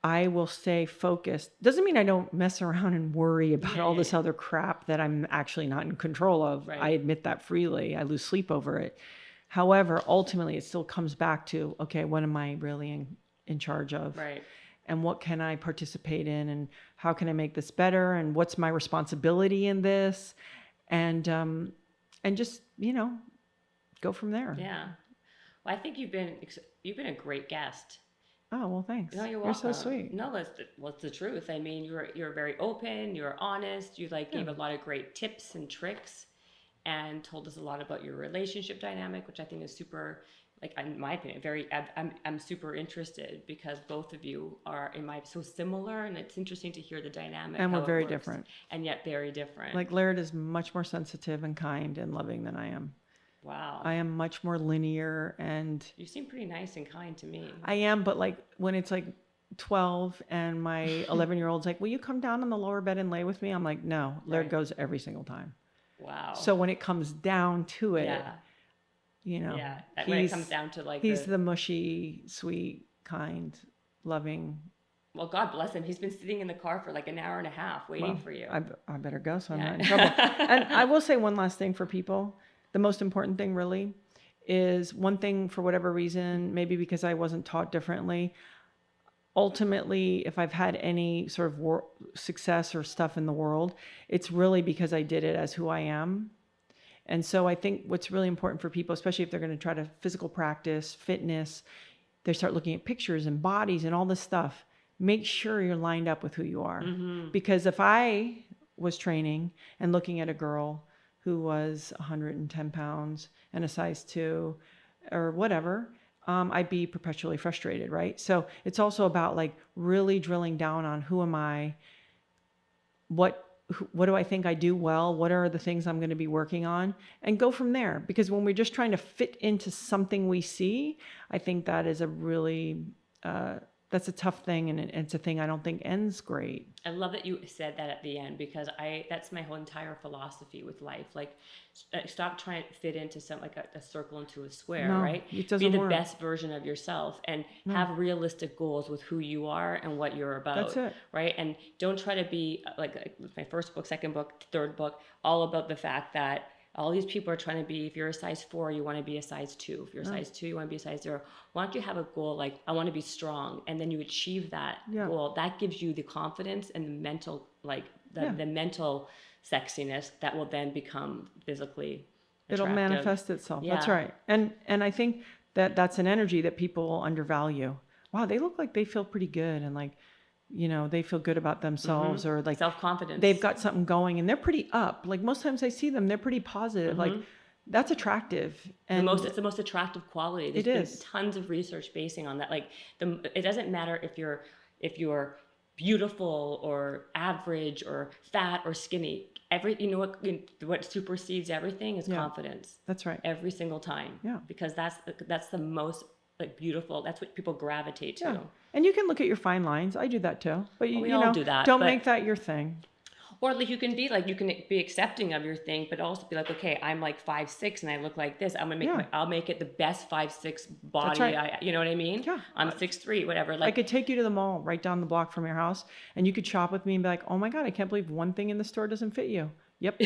[SPEAKER 3] I will stay focused. Doesn't mean I don't mess around and worry about all this other crap that I'm actually not in control of. Right. I admit that freely. I lose sleep over it. However, ultimately, it still comes back to, okay, what am I really in charge of?
[SPEAKER 2] Right.
[SPEAKER 3] And what can I participate in, and how can I make this better, and what's my responsibility in this, and just go from there.
[SPEAKER 2] Yeah. Well, I think you've been a great guest.
[SPEAKER 3] Oh, well, thanks.
[SPEAKER 2] No, you're
[SPEAKER 3] You're
[SPEAKER 2] welcome.
[SPEAKER 3] so sweet.
[SPEAKER 2] No, it's the truth. I mean, you're very open. You're honest. You gave a lot of great tips and tricks, and told us a lot about your relationship dynamic, which I think is super. In my opinion, I'm super interested because both of you are so similar, and it's interesting to hear the dynamic.
[SPEAKER 3] And we're very different,
[SPEAKER 2] and yet very different.
[SPEAKER 3] Like Laird is much more sensitive and kind and loving than I am.
[SPEAKER 2] Wow.
[SPEAKER 3] I am much more linear, and
[SPEAKER 2] you seem pretty nice and kind to me.
[SPEAKER 3] I am, but when it's 12 and my 11-year-old's like, will you come down on the lower bed and lay with me? I'm like, no. Laird goes every single time.
[SPEAKER 2] Wow.
[SPEAKER 3] So when it comes down to it,
[SPEAKER 2] when it comes down to
[SPEAKER 3] he's the mushy, sweet, kind, loving.
[SPEAKER 2] Well, God bless him. He's been sitting in the car for an hour and a half waiting for you.
[SPEAKER 3] I better go so I'm not in trouble. And I will say one last thing for people. The most important thing really is one thing, for whatever reason, maybe because I wasn't taught differently. Ultimately, if I've had any sort of success or stuff in the world, it's really because I did it as who I am. And so I think what's really important for people, especially if they're going to try to physical practice, fitness, they start looking at pictures and bodies and all this stuff. Make sure you're lined up with who you are. Mm-hmm. Because if I was training and looking at a girl who was 110 pounds and a size 2 or whatever, I'd be perpetually frustrated, right? So it's also about really drilling down on who am I, what do I think I do well, what are the things I'm going to be working on, and go from there. Because when we're just trying to fit into something we see, I think that is a really that's a tough thing, and it's a thing I don't think ends great.
[SPEAKER 2] I love that you said that at the end, because that's my whole entire philosophy with life. Stop trying to fit into a circle into a square, right?
[SPEAKER 3] It doesn't
[SPEAKER 2] Be the
[SPEAKER 3] work.
[SPEAKER 2] best version of yourself and have realistic goals with who you are and what you're about.
[SPEAKER 3] That's it.
[SPEAKER 2] Right? And don't try to be my first book, second book, third book, all about the fact that all these people are trying to be, if you're a size 4, you want to be a size 2. If you're a size 2, you want to be a size 0. Why don't you have a goal I want to be strong, and then you achieve that goal. That gives you the confidence and the mental, the mental sexiness that will then become physically attractive.
[SPEAKER 3] It'll manifest itself.
[SPEAKER 2] Yeah.
[SPEAKER 3] That's right. And I think that's an energy that people undervalue. Wow, they look like they feel pretty good, and they feel good about themselves, or
[SPEAKER 2] self-confidence.
[SPEAKER 3] They've got something going and they're pretty up. Most times I see them, they're pretty positive. That's attractive. And
[SPEAKER 2] it's the most attractive quality. There's been tons of research basing on that. It doesn't matter if you're beautiful or average or fat or skinny. What supersedes everything is confidence.
[SPEAKER 3] That's right.
[SPEAKER 2] Every single time.
[SPEAKER 3] Yeah.
[SPEAKER 2] Because that's the most beautiful. That's what people gravitate to.
[SPEAKER 3] Yeah. And you can look at your fine lines. I do that too. But
[SPEAKER 2] we all do that.
[SPEAKER 3] Don't make that your thing.
[SPEAKER 2] Or you can be you can be accepting of your thing, but also be okay, I'm 5'6" and I look like this. I'm gonna I'll make it the best 5'6" body.
[SPEAKER 3] That's right.
[SPEAKER 2] You know what I mean?
[SPEAKER 3] Yeah.
[SPEAKER 2] I'm 6'3", whatever.
[SPEAKER 3] I could take you to the mall right down the block from your house, and you could shop with me and be like, oh my God, I can't believe one thing in the store doesn't fit you. Yep.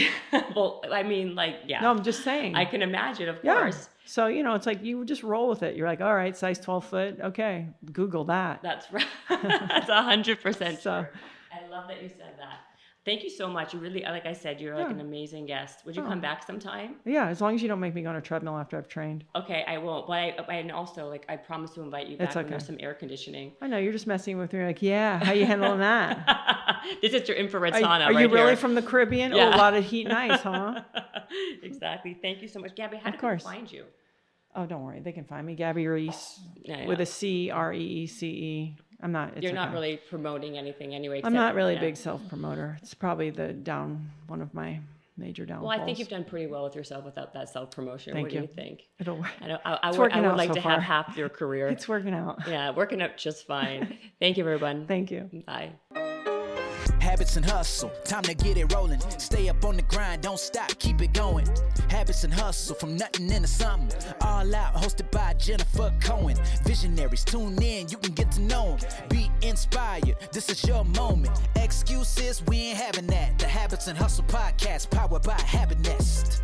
[SPEAKER 2] Well, I mean, yeah.
[SPEAKER 3] No, I'm just saying.
[SPEAKER 2] I can imagine, of course.
[SPEAKER 3] So, it's you just roll with it. You're like, all right, size 12 foot. Okay. Google that.
[SPEAKER 2] That's right. That's 100% true. I love that you said that. Thank you so much. You really, like I said, you're an amazing guest. Would you come back sometime?
[SPEAKER 3] Yeah, as long as you don't make me go on a treadmill after I've trained.
[SPEAKER 2] Okay, I won't. But and also, I promise to invite you back when there's some air conditioning.
[SPEAKER 3] I know, you're just messing with me. Yeah, how you handling that?
[SPEAKER 2] This is your infrared sauna.
[SPEAKER 3] Are you really from the Caribbean? Yeah. Oh, a lot of heat and ice, huh?
[SPEAKER 2] Exactly. Thank you so much. Gabby, how do people find you?
[SPEAKER 3] Oh, don't worry. They can find me. Gabby Reece with a C, REECE. I'm not.
[SPEAKER 2] You're not really promoting anything anyway.
[SPEAKER 3] I'm not really a big self-promoter. It's probably one of my major downfalls.
[SPEAKER 2] Well, I think you've done pretty well with yourself without that self-promotion.
[SPEAKER 3] Thank
[SPEAKER 2] what
[SPEAKER 3] you.
[SPEAKER 2] Do you think?
[SPEAKER 3] It'll work.
[SPEAKER 2] I would like to have half your career.
[SPEAKER 3] It's working out.
[SPEAKER 2] Yeah, working out just fine. Thank you, everyone.
[SPEAKER 3] Thank you.
[SPEAKER 2] Bye.
[SPEAKER 4] Habits and hustle, time to get it rolling. Stay up on the grind, don't stop, keep it going. Habits and hustle, from nothing into something. All out, hosted by Jennifer Cohen. Visionaries, tune in, you can get to know them. Be inspired, this is your moment. Excuses, we ain't having that. The Habits and Hustle podcast, powered by Habit Nest.